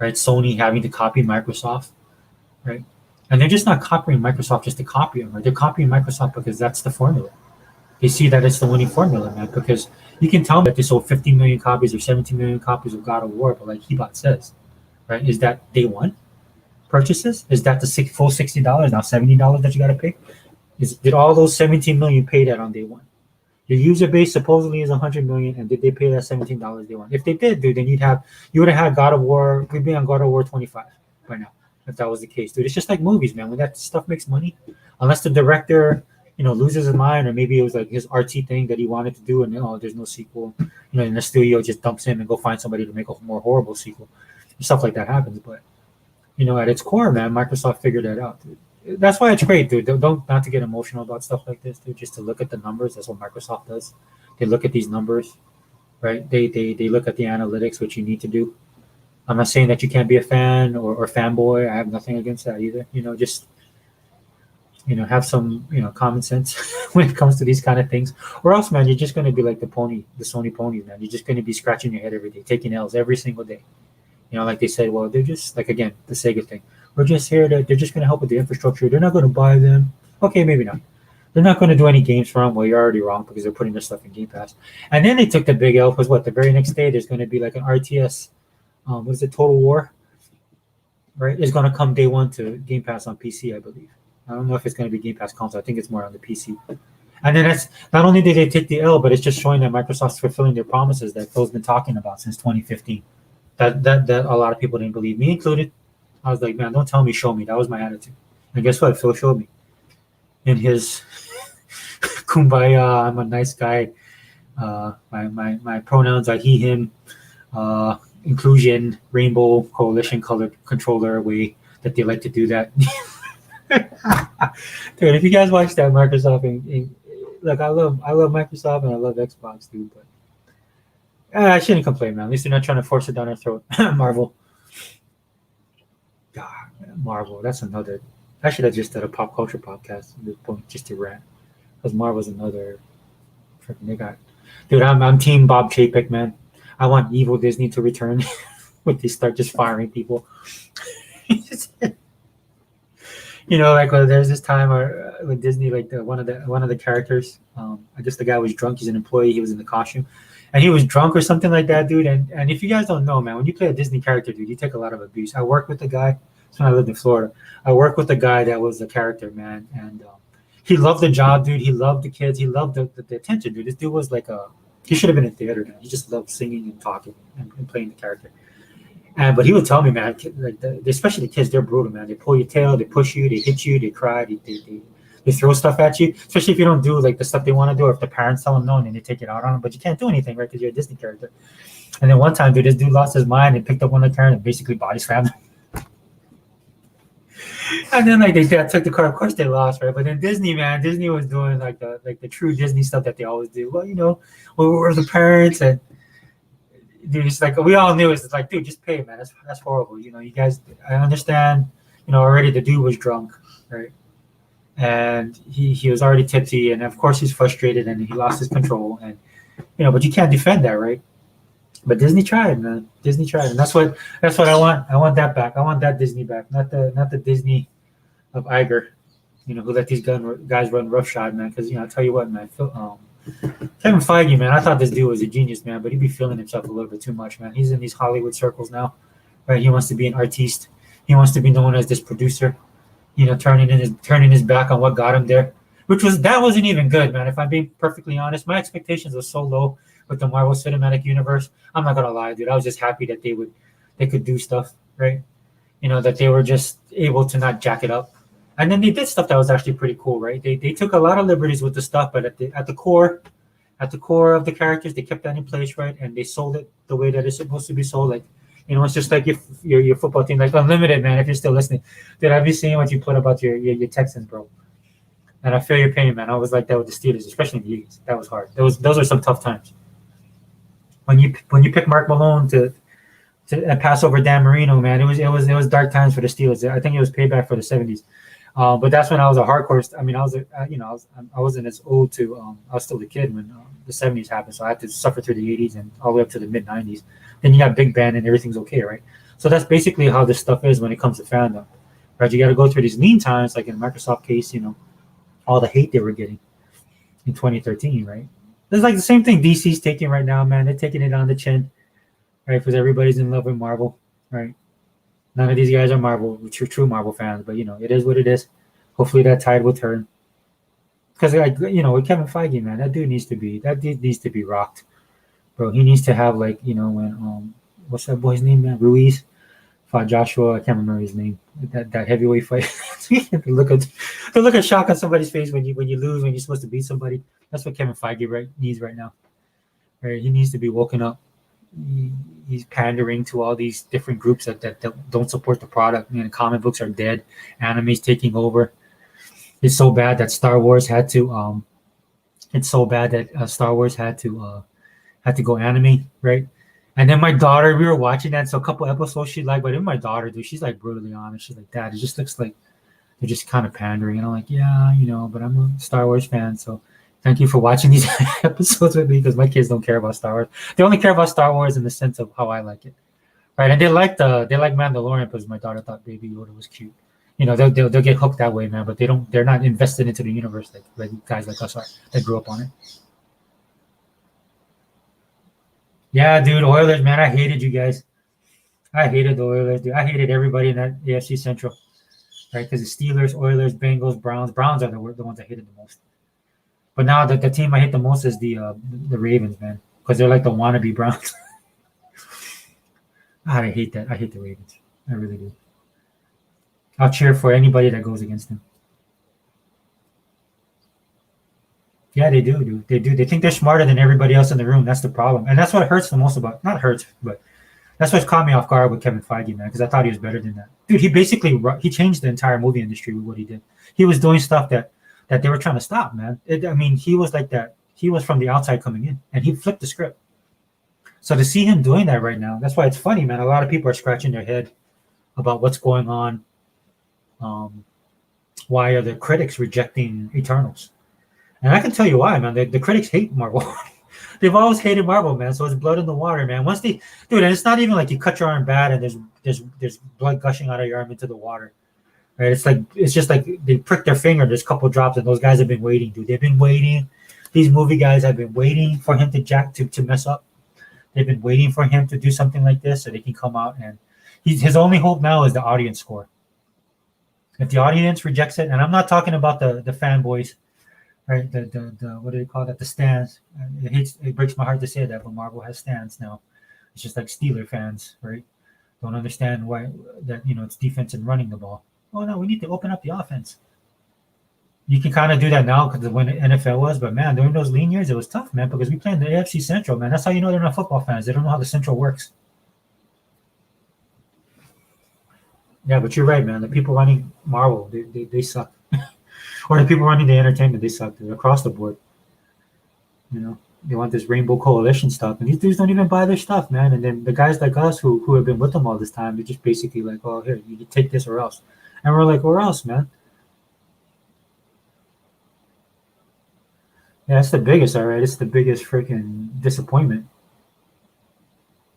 right? Sony having to copy Microsoft, right? And they're just not copying Microsoft just to copy them, right? They're copying Microsoft because that's the formula. They see that it's the winning formula, man, because you can tell me that they sold 50 million copies or 17 million copies of God of War, but like Hebot says, right? Is that day one purchases? Is that the full $60, now $70 that you got to pay? Did all those 17 million pay that on day one? Your user base supposedly is 100 million, and did they pay that $17 day one? If they did, dude, then you would have had God of War. We'd be on God of War 25 by now, if that was the case, dude. It's just like movies, man. When that stuff makes money, unless the director, loses his mind, or maybe it was like his artsy thing that he wanted to do, and there's no sequel, and the studio just dumps him and go find somebody to make a more horrible sequel. Stuff like that happens, but at its core, man, Microsoft figured that out, dude. That's why it's great, dude. Don't not to get emotional about stuff like this, dude. Just to look at the numbers. That's what Microsoft does. They look at these numbers, right? They look at the analytics, which you need to do. I'm not saying that you can't be a fan or fanboy. I have nothing against that either. Just have some, common sense when it comes to these kind of things. Or else, man, you're just going to be like the Sony ponies, man. You're just going to be scratching your head every day, taking L's every single day. Like they said, well, they're just like, again, the Sega thing. They're just going to help with the infrastructure. They're not going to buy them. Okay, maybe not. They're not going to do any games for them. Well, you're already wrong because they're putting their stuff in Game Pass. And then they took the big L because the very next day there's going to be like an RTS, what is it, Total War, right? It's going to come day one to Game Pass on PC, I believe. I don't know if it's going to be Game Pass console. I think it's more on the PC. And then that's not only did they take the L, but it's just showing that Microsoft's fulfilling their promises that Phil's been talking about since 2015. That a lot of people didn't believe, me included. I was like, man, don't tell me, show me. That was my attitude. And guess what? Phil showed me. In his kumbaya, I'm a nice guy. My pronouns are he, him, inclusion, rainbow, coalition, color controller way that they like to do that. Dude, if you guys watch that Microsoft, look, I love Microsoft and I love Xbox, dude, but I shouldn't complain, man. At least they're not trying to force it down our throat. Marvel. God, man, Marvel. That's another. I should have just done a pop culture podcast at this point, just to rant. Because Marvel's another. Freaking, they got. Dude, I'm team Bob Chapek, man. I want evil Disney to return when they start just firing people. Like there's this time with Disney, like one of the characters. I guess the guy was drunk. He's an employee. He was in the costume. And he was drunk or something like that, dude. And if you guys don't know, man, when you play a Disney character, dude, you take a lot of abuse. I worked with the guy. That's when I lived in Florida. I worked with a guy that was the character, man. And he loved the job, dude. He loved the kids. He loved the attention, dude. This dude was like he should have been in theater, man. He just loved singing and talking and playing the character. But he would tell me, man, like especially the kids, they're brutal, man. They pull your tail, they push you, they hit you, they cry, they throw stuff at you, especially if you don't do like the stuff they want to do, or if the parents tell them no and then they take it out on them, but you can't do anything, right? Because you're a Disney character. And then one time, dude, this dude lost his mind and picked up one of the parents and basically body slammed him. And then like they took the car. Of course they lost, right? But then Disney was doing like the true Disney stuff that they always do. Well, we're the parents, and dude, it's like we all knew. It's like, dude, just pay, man. That's horrible. You guys. I understand. Already the dude was drunk, right? And he was already tipsy, and of course he's frustrated, and he lost his control, and but you can't defend that, right? But Disney tried, man. Disney tried, and that's what I want. I want that back. I want that Disney back, not the Disney of Iger, who let these guys run roughshod, man. Because I tell you what, man, Kevin Feige, man, I thought this dude was a genius, man, but he'd be feeling himself a little bit too much, man. He's in these Hollywood circles now, right? He wants to be an artiste. He wants to be known as this producer. Turning his back on what got him there, that wasn't even good, man. If I'm being perfectly honest, my expectations were so low with the Marvel Cinematic Universe. I'm not gonna lie, dude. I was just happy that they could do stuff, right? That they were just able to not jack it up, and then they did stuff that was actually pretty cool, right? They took a lot of liberties with the stuff, but at the core of the characters, they kept that in place, right? And they sold it the way that it's supposed to be sold, like. It's just like your football team, like Unlimited, man. If you're still listening, dude, I've been seeing what you put about your Texans, bro. And I feel your pain, man. I was like that with the Steelers, especially in the leagues. That was hard. Those are some tough times. When you pick Mark Malone to pass over Dan Marino, man, it was dark times for the Steelers. I think it was payback for the '70s. But that's when I was a hardcore. I mean, I wasn't as old to. I was still a kid when the '70s happened, so I had to suffer through the '80s and all the way up to the mid '90s. Then you got Big Band and everything's okay, right? So that's basically how this stuff is when it comes to fandom, right? You got to go through these lean times, like in the Microsoft case, all the hate they were getting in 2013, right? It's like the same thing DC's taking right now, man. They're taking it on the chin, right? Because everybody's in love with Marvel, right? None of these guys are Marvel, true Marvel fans, but it is what it is. Hopefully that tide will turn. Because with Kevin Feige, man, that dude needs to be rocked. Bro, he needs to have when what's that boy's name, man? Ruiz fought Joshua. I can't remember his name. That heavyweight fight. the look of shock on somebody's face when you lose when you're supposed to beat somebody. That's what Kevin Feige needs right now. Right? He needs to be woken up. He's pandering to all these different groups that don't support the product. Comic books are dead. Anime's taking over. It's so bad that Star Wars had to. Had to go anime, right? And then my daughter, we were watching that, so a couple episodes she liked, but even my daughter, dude, she's like brutally honest. She's like, Dad, it just looks like they're just kind of pandering. And I'm like, yeah, but I'm a Star Wars fan, so thank you for watching these episodes with me, because my kids don't care about Star Wars. They only care about Star Wars in the sense of how I like it, right? And they like Mandalorian because my daughter thought Baby Yoda was cute. They'll get hooked that way, man. But they're not invested into the universe like guys like us are that grew up on it. Yeah, dude, Oilers, man, I hated you guys. I hated the Oilers, dude. I hated everybody in that AFC Central, right? Because the Steelers, Oilers, Bengals, Browns. Browns are the ones I hated the most. But now the team I hate the most is the Ravens, man, because they're like the wannabe Browns. I hate that. I hate the Ravens. I really do. I'll cheer for anybody that goes against them. Yeah, they do, dude. They do. They think they're smarter than everybody else in the room. That's the problem, and that's what hurts the most about. Not hurts, but that's what's caught me off guard with Kevin Feige, man, because I thought he was better than that. Dude, he changed the entire movie industry with what he did. He was doing stuff that they were trying to stop, man. He was like that. He was from the outside coming in, and he flipped the script. So to see him doing that right now, that's why it's funny, man. A lot of people are scratching their head about what's going on. Why are the critics rejecting Eternals? And I can tell you why, man. The critics hate Marvel. They've always hated Marvel, man. So it's blood in the water, man. Dude, and it's not even like you cut your arm bad and there's blood gushing out of your arm into the water, right? It's just like they prick their finger. There's a couple drops, and those guys have been waiting, dude. They've been waiting. These movie guys have been waiting for him to mess up. They've been waiting for him to do something like this so they can come out, and his only hope now is the audience score. If the audience rejects it, and I'm not talking about the fanboys, right? The what do they call that? The stands. It breaks my heart to say that, but Marvel has stands now. It's just like Steeler fans, right? Don't understand why that it's defense and running the ball. Oh no, we need to open up the offense. You can kind of do that now because of when the NFL was, but man, during those lean years, it was tough, man, because we play in the AFC Central, man. That's how you know they're not football fans. They don't know how the Central works. Yeah, but you're right, man. The people running Marvel, they suck. Or the people running the entertainment, they suck, dude, across the board. They want this Rainbow Coalition stuff, and these dudes don't even buy their stuff, man. And then the guys like us who have been with them all this time, they're just basically like, oh, here, you take this or else. And we're like, where else, man? Yeah, it's the biggest, all right. It's the biggest freaking disappointment.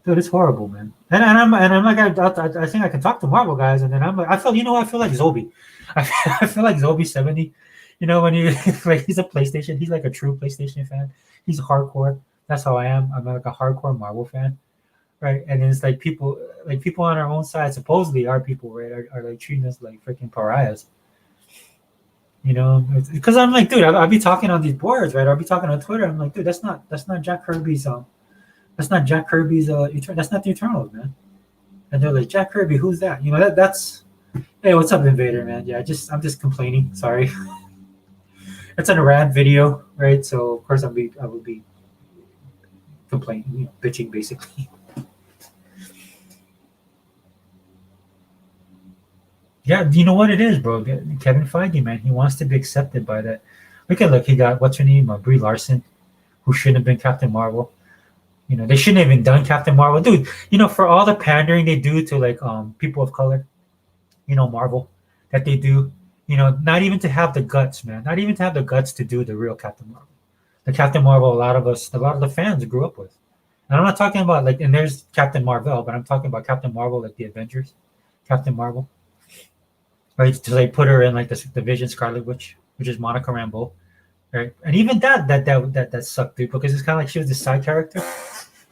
Dude, it's horrible, man. And I'm like, I think I can talk to Marvel guys, and then I'm like, I feel like Zobi. I feel like Zobi 70. When like he's a PlayStation, he's like a true PlayStation fan. He's hardcore. That's how I am. I'm like a hardcore Marvel fan, right? And then it's like people on our own side, supposedly our people, right, are like treating us like freaking pariahs. Because I'm like, dude, I'll be talking on these boards, right? I'll be talking on Twitter. I'm like, dude, that's not Jack Kirby's that's not Jack Kirby's that's not the Eternals, man. And they're like, Jack Kirby, who's that? That's hey, what's up, Invader, man? Yeah, I'm just complaining. Sorry. It's an RANT video, right? So of course I would be complaining, bitching basically. Yeah, you know what it is, bro? Kevin Feige, man, he wants to be accepted by that. Look, he got what's her name, Brie Larson, who shouldn't have been Captain Marvel. They shouldn't have even done Captain Marvel, dude. For all the pandering they do to like people of color, Marvel, that they do, not even to have the guts, man, not even to have the guts to do the real Captain Marvel, the Captain Marvel a lot of the fans grew up with. And I'm not talking about like, and there's Captain Marvel, but I'm talking about Captain Marvel, like the Avengers, Captain Marvel. Right, to like put her in like the Vision Scarlet Witch, which is Monica Rambeau, right? And even that sucked, dude, because it's kind of like she was the side character.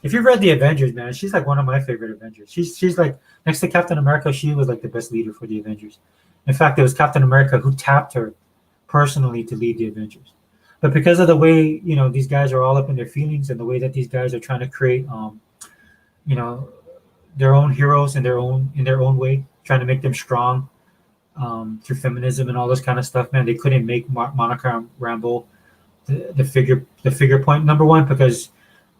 If you've read the Avengers, man, she's like one of my favorite Avengers. She's like next to Captain America, she was like the best leader for the Avengers. In fact, it was Captain America who tapped her personally to lead the Avengers. But because of the way these guys are all up in their feelings and the way that these guys are trying to create their own heroes in their own way, trying to make them strong. Through feminism and all this kind of stuff, man, they couldn't make Monica Rambeau the figure point number one because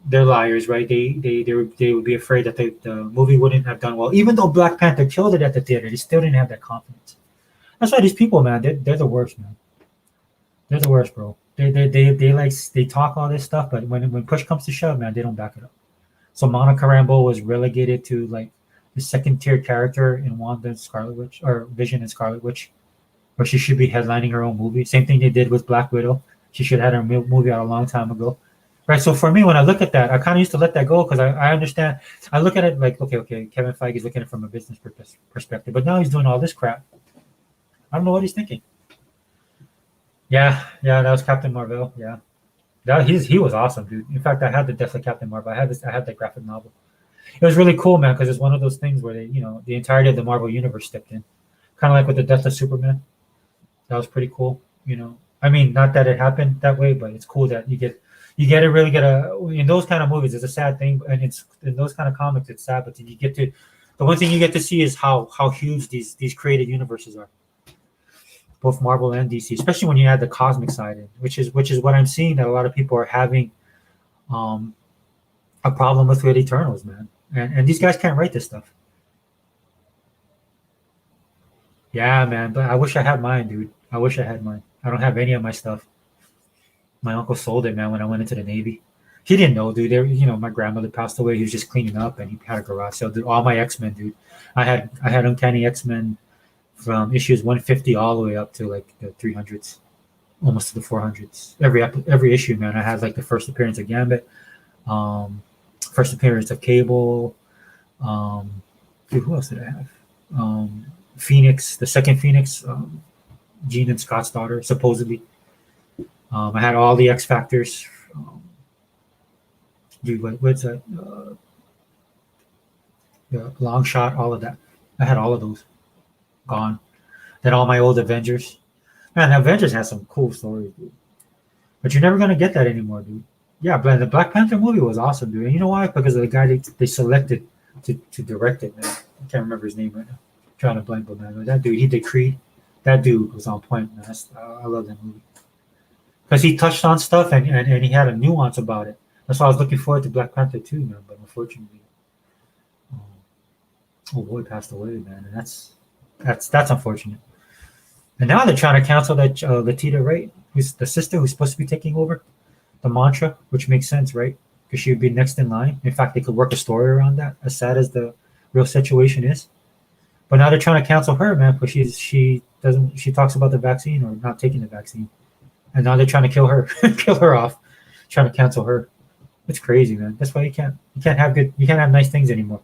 they're liars, right? They would be afraid that the movie wouldn't have done well, even though Black Panther killed it at the theater. They still didn't have that confidence. That's why these people, man, they're the worst, man. They're the worst, bro. They talk all this stuff, but when push comes to shove, man, they don't back it up. So Monica Rambeau was relegated to like the second tier character in Wanda and Scarlet Witch, or Vision and Scarlet Witch, or she should be headlining her own movie. Same thing they did with Black Widow. She should have had her movie out a long time ago. Right. So for me, when I look at that, I kind of used to let that go because I understand. I look at it like, okay, Kevin Feige's looking at it from a business perspective, but now he's doing all this crap. I don't know what he's thinking. Yeah, that was Captain Marvel. Yeah, he was awesome, dude. In fact, I had the Death of Captain Marvel. I had the graphic novel. It was really cool, man, because it's one of those things where the entirety of the Marvel universe stepped in, kind of like with the Death of Superman. That was pretty cool. I mean, not that it happened that way, but it's cool that you really get in those kind of movies. It's a sad thing, and it's in those kind of comics, it's sad. But then the one thing you get to see is how huge these created universes are, both Marvel and DC, especially when you add the cosmic side in, which is what I'm seeing that a lot of people are having a problem with Eternals, man. And these guys can't write this stuff. Yeah, man. But I wish I had mine, dude. I wish I had mine. I don't have any of my stuff. My uncle sold it, man, when I went into the Navy. He didn't know, dude. My grandmother passed away. He was just cleaning up, and he had a garage sale. Dude, all my X-Men, dude. I had Uncanny X-Men from issues 150 all the way up to like the 300s, almost to the 400s. Every issue, man. I had like the first appearance of Gambit, first appearance of Cable. Dude, who else did I have? Phoenix, the second Phoenix, Jean and Scott's daughter, supposedly. I had all the X Factors. Dude, what's that? The Long Shot, all of that. I had all of those gone. Then all my old Avengers. Man, Avengers has some cool stories, dude. But you're never gonna get that anymore, dude. Yeah, but the Black Panther movie was awesome, dude. And you know why? Because of the guy they selected to direct it, man. I can't remember his name right now. I'm trying to blank, but man, that dude, he did Creed. That dude was on point, man. I love that movie. Because he touched on stuff and he had a nuance about it. That's why I was looking forward to Black Panther 2, man. But unfortunately, oh boy, passed away, man. And that's unfortunate. And now they're trying to cancel that Letitia Wright, who's the sister who's supposed to be taking over the Mantra, which makes sense, right? Because she would be next in line. In fact, they could work a story around that, as sad as the real situation is. But now they're trying to cancel her, man, because she talks about the vaccine or not taking the vaccine. And now they're trying to kill her off, trying to cancel her. It's crazy, man. That's why you can't have nice things anymore.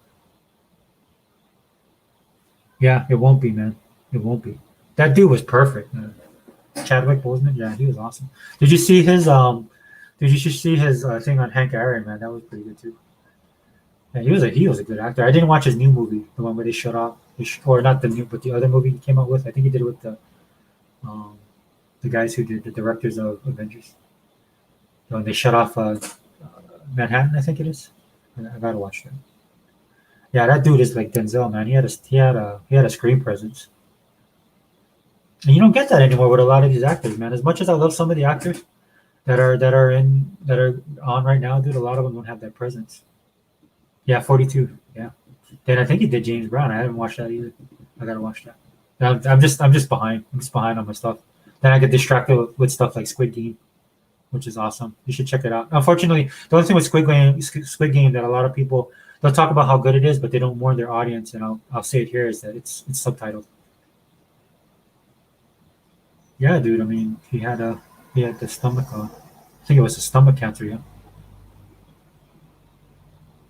Yeah, it won't be, man. It won't be. That dude was perfect, man. Chadwick Boseman, yeah, he was awesome. Did you see his thing on Hank Aaron, man? That was pretty good too. Yeah, he was a good actor. I didn't watch his new movie, the one where they shut off, or not the new, but the other movie he came out with. I think he did it with the guys who did the directors of Avengers. When they shut off Manhattan, I think it is. I gotta watch that. Yeah, that dude is like Denzel, man. He had a screen presence. And you don't get that anymore with a lot of these actors, man. As much as I love some of the actors that are on right now, dude, a lot of them don't have that presence. Yeah, 42. Yeah. Then I think he did James Brown. I haven't watched that either. I gotta watch that. I'm just behind. I'm just behind on my stuff. Then I get distracted with stuff like Squid Game, which is awesome. You should check it out. Unfortunately, the only thing with Squid Game that a lot of people, they'll talk about how good it is, but they don't warn their audience. And I'll say it here, is that it's subtitled. Yeah, dude. I mean, he had the stomach. I think it was a stomach cancer. Yeah.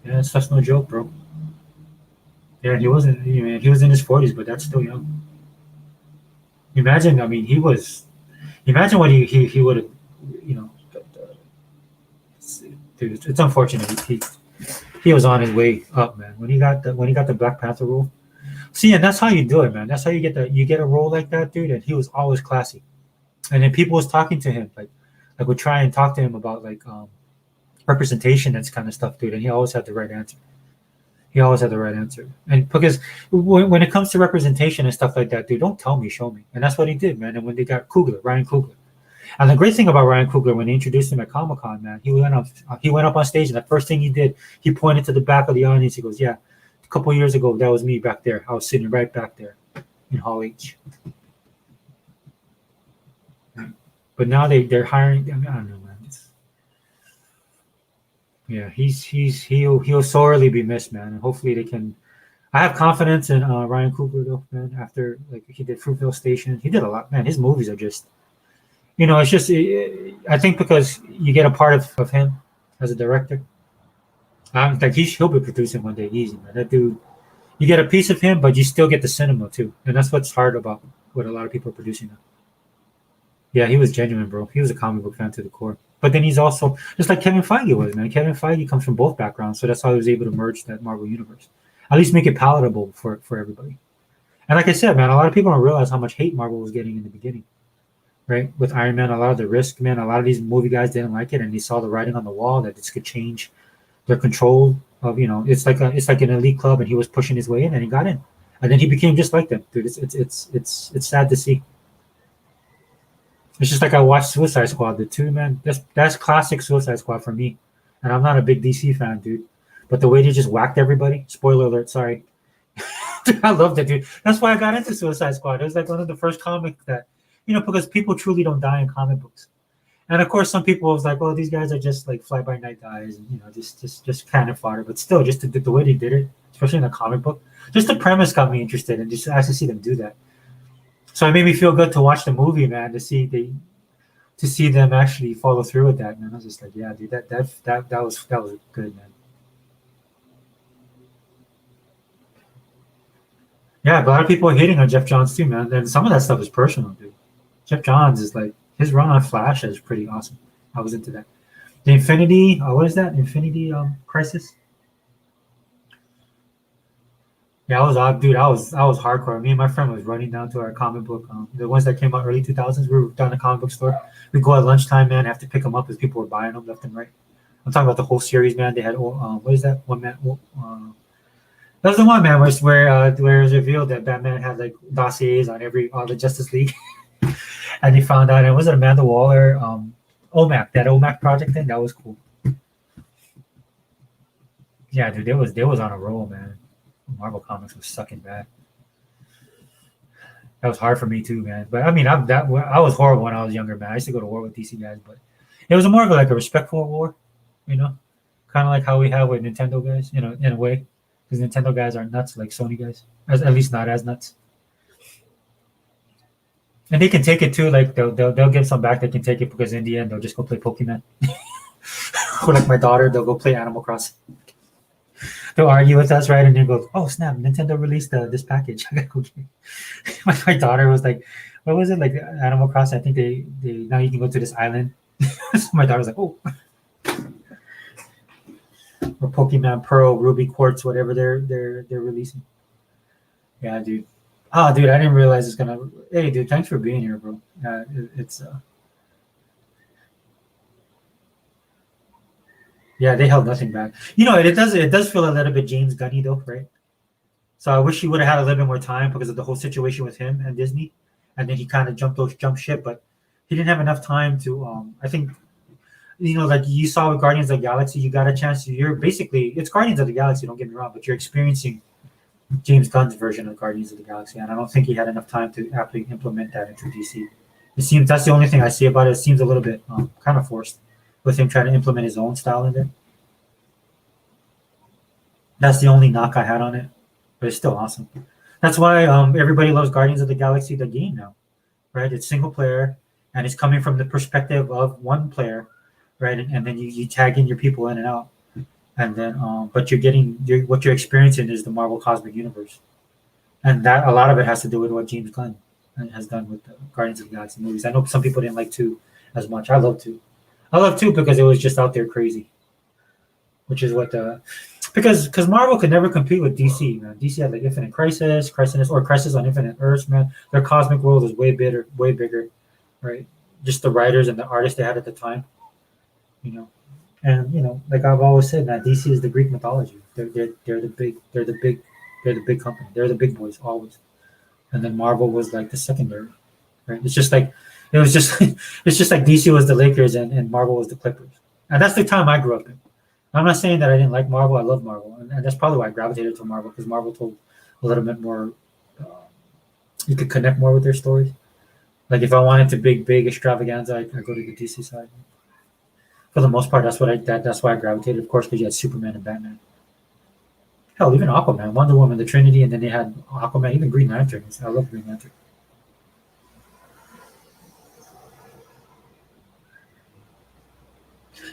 Yeah, that's no joke, bro. Yeah, he wasn't. He was in his 40s, but that's still young. Imagine. I mean, Imagine what he would have. Dude, it's unfortunate. He was on his way up, man. When he got the Black Panther role. See, and that's how you do it, man. That's how you get a role like that, dude. And he was always classy. And then people was talking to him, like would try and talk to him about representation and this kind of stuff, dude. And he always had the right answer. And because when it comes to representation and stuff like that, dude, don't tell me, show me. And that's what he did, man. And when they got Ryan Coogler. And the great thing about Ryan Coogler, when they introduced him at Comic-Con, man, he went up on stage, and the first thing he did, he pointed to the back of the audience. He goes, "Yeah, a couple of years ago, that was me back there. I was sitting right back there in Hall H." But now they're hiring. I don't know, man. Yeah, he'll sorely be missed, man. And hopefully they can. I have confidence in Ryan Coogler though, man. After like he did Fruitvale Station, he did a lot, man. His movies are just, it's just. I think because you get a part of him as a director. Like he'll be producing one day, easy, man. That dude, you get a piece of him, but you still get the cinema too, and that's what's hard about what a lot of people are producing now. Yeah, he was genuine, bro. He was a comic book fan to the core. But then he's also just like Kevin Feige was, man. Kevin Feige comes from both backgrounds, so that's how he was able to merge that Marvel universe. At least make it palatable for everybody. And like I said, man, a lot of people don't realize how much hate Marvel was getting in the beginning, right? With Iron Man, a lot of the risk, man, a lot of these movie guys didn't like it, and they saw the writing on the wall that this could change their control of, it's like an elite club, and he was pushing his way in, and he got in, and then he became just like them, dude. It's sad to see. It's just like I watched Suicide Squad, the two, man. That's classic Suicide Squad for me, and I'm not a big DC fan, dude. But the way they just whacked everybody. Spoiler alert, sorry. I loved it, dude. That's why I got into Suicide Squad. It was like one of the first comics that, because people truly don't die in comic books. And of course, some people was like, "Oh, these guys are just like fly by night guys, and just cannon fodder." But still, just the way they did it, especially in a comic book, just the premise got me interested, and just actually see them do that. So it made me feel good to watch the movie, man. To see them actually follow through with that, man. I was just like, yeah, dude, that was good, man. Yeah, but a lot of people are hating on Jeff Johns too, man. And some of that stuff is personal, dude. Jeff Johns is like his run on Flash is pretty awesome. I was into that. The Infinity, what is that? Infinity Crisis. Yeah, dude. I was hardcore. Me and my friend was running down to our comic book, the ones that came out early 2000s. We were down the comic book store. We go at lunchtime, man. Have to pick them up as people were buying them left and right. I'm talking about the whole series, man. They had what is that one man? That was the one, man, where it was revealed that Batman had like dossiers on all the Justice League, and they found out. And was it Amanda Waller, that OMAC project thing? That was cool. Yeah, dude, they was on a roll, man. Marvel Comics was sucking bad. That was hard for me too, man. But I mean, I was horrible when I was younger, man. I used to go to war with DC guys, but it was more of like a respectful war, kind of like how we have with Nintendo guys, in a way, because Nintendo guys aren't nuts like Sony guys, at least not as nuts. And they can take it too. Like they'll give some back. They can take it because in the end they'll just go play Pokemon. Or like my daughter, they'll go play Animal Crossing. They'll argue with us, right? And then go, "Oh snap! Nintendo released this package." I gotta go get it. My daughter was like, "What was it like? Animal Crossing? I think they now you can go to this island." So my daughter was like, "Oh." Or Pokemon Pearl, Ruby Quartz, whatever they're releasing. Yeah, dude. Oh, dude, I didn't realize it's gonna. Hey, dude, thanks for being here, bro. It's yeah, they held nothing back. It does feel a little bit James Gunny though, right? So I wish he would have had a little bit more time because of the whole situation with him and Disney, and then he kind of jumped ship, but he didn't have enough time to. I think like you saw with Guardians of the Galaxy, you got a chance. You're basically it's Guardians of the Galaxy. Don't get me wrong, but you're experiencing James Gunn's version of Guardians of the Galaxy, and I don't think he had enough time to aptly implement that into DC. It seems that's the only thing I see about it. It seems a little bit kind of forced with him trying to implement his own style in there. That's the only knock I had on it, but it's still awesome. That's why everybody loves Guardians of the Galaxy, the game now, right? It's single player, and it's coming from the perspective of one player, right? And then you tag in your people in and out, and then but what you're experiencing is the Marvel Cosmic Universe, and that a lot of it has to do with what James Gunn has done with the Guardians of the Galaxy movies. I know some people didn't like two as much. I love two. I love two because it was just out there crazy, which is what the because Marvel could never compete with DC, man. DC had like Infinite Crisis on Infinite Earths, man. Their cosmic world is way bigger, right? Just the writers and the artists they had at the time, you know. And like I've always said, man, DC is the Greek mythology. They're the big company. They're the big boys always. And then Marvel was like the secondary, right? It's just like it's just like DC was the Lakers and Marvel was the Clippers, and that's the time I grew up in. I'm not saying that I didn't like Marvel. I love Marvel, and that's probably why I gravitated to Marvel because Marvel told a little bit more. You could connect more with their stories. Like if I wanted to big extravaganza, I go to the DC side. For the most part, that's why I gravitated. Of course, because you had Superman and Batman. Hell, even Aquaman, Wonder Woman, the Trinity, and then they had Aquaman, even Green Lantern. I love Green Lantern.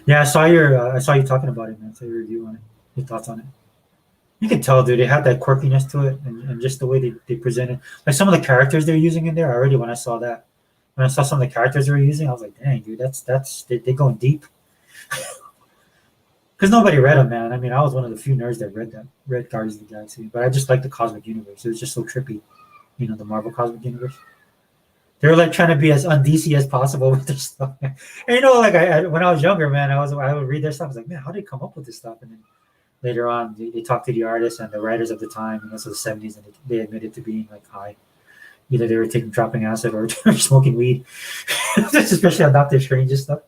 Yeah, I saw you talking about it, man. I saw your review on it, your thoughts on it. You can tell, dude, they had that quirkiness to it, and just the way they presented, like some of the characters they're using in there already. When I saw that, when I saw some of the characters they were using, I was like, dang, dude, they're going deep. Because nobody read them, man. I mean, I was one of the few nerds that read Guardians of the Galaxy, but I just like the cosmic universe. It was just so trippy, the Marvel cosmic universe. They were like trying to be as un-DC as possible with their stuff. And like when I was younger, man, I would read their stuff. I was like, man, how did they come up with this stuff? And then later on, they talked to the artists and the writers of the time, so the 70s, and they admitted to being like high. Either they were dropping acid or smoking weed, especially on Doctor Strange's stuff.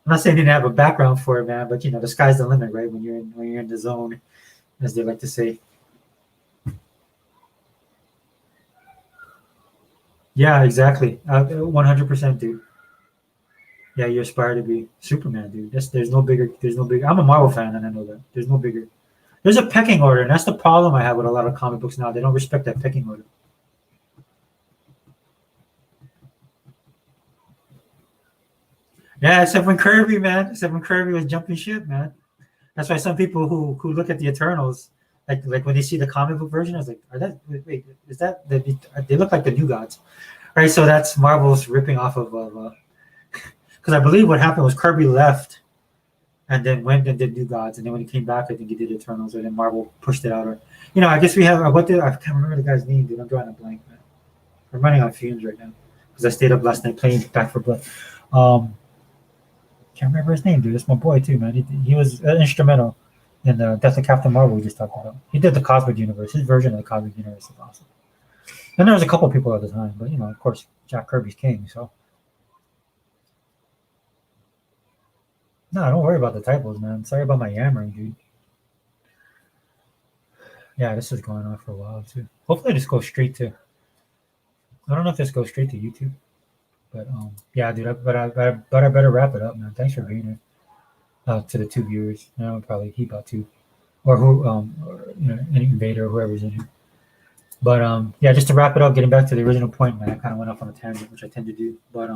I'm not saying they didn't have a background for it, man, but the sky's the limit, right? When you're in the zone, as they like to say. Yeah, exactly. 100%, dude. Yeah, you aspire to be Superman, dude. There's no bigger. I'm a Marvel fan, and I know that. There's no bigger. There's a pecking order, and that's the problem I have with a lot of comic books now. They don't respect that pecking order. Yeah, except when Kirby, man. Except when Kirby was jumping ship, man. That's why some people who look at the Eternals, like when they see the comic book version, I was like, wait, is that they look like the New Gods, right? So that's Marvel's ripping off of because I believe what happened was Kirby left and then went and did New Gods, and then when he came back, I think he did Eternals, and then Marvel pushed it out. Or I guess we have I can't remember the guy's name, dude. I'm drawing a blank, man. I'm running on fumes right now because I stayed up last night playing Back for Blood. Can't remember his name, dude. It's my boy too, man. He was instrumental in the Death of Captain Marvel we just talked about. He did the Cosmic Universe. His version of the Cosmic Universe is awesome. And there was a couple people at the time, but of course, Jack Kirby's king. So no, don't worry about the typos, man. Sorry about my yammering, dude. Yeah, this is going on for a while too. Hopefully, this goes straight to. I don't know if this goes straight to YouTube. But yeah, dude. But I better wrap it up, man. Thanks for being here. To the two viewers, probably heap out two, or who, or, any invader or whoever's in here. But yeah, just to wrap it up, getting back to the original point, man. I kind of went off on a tangent, which I tend to do. But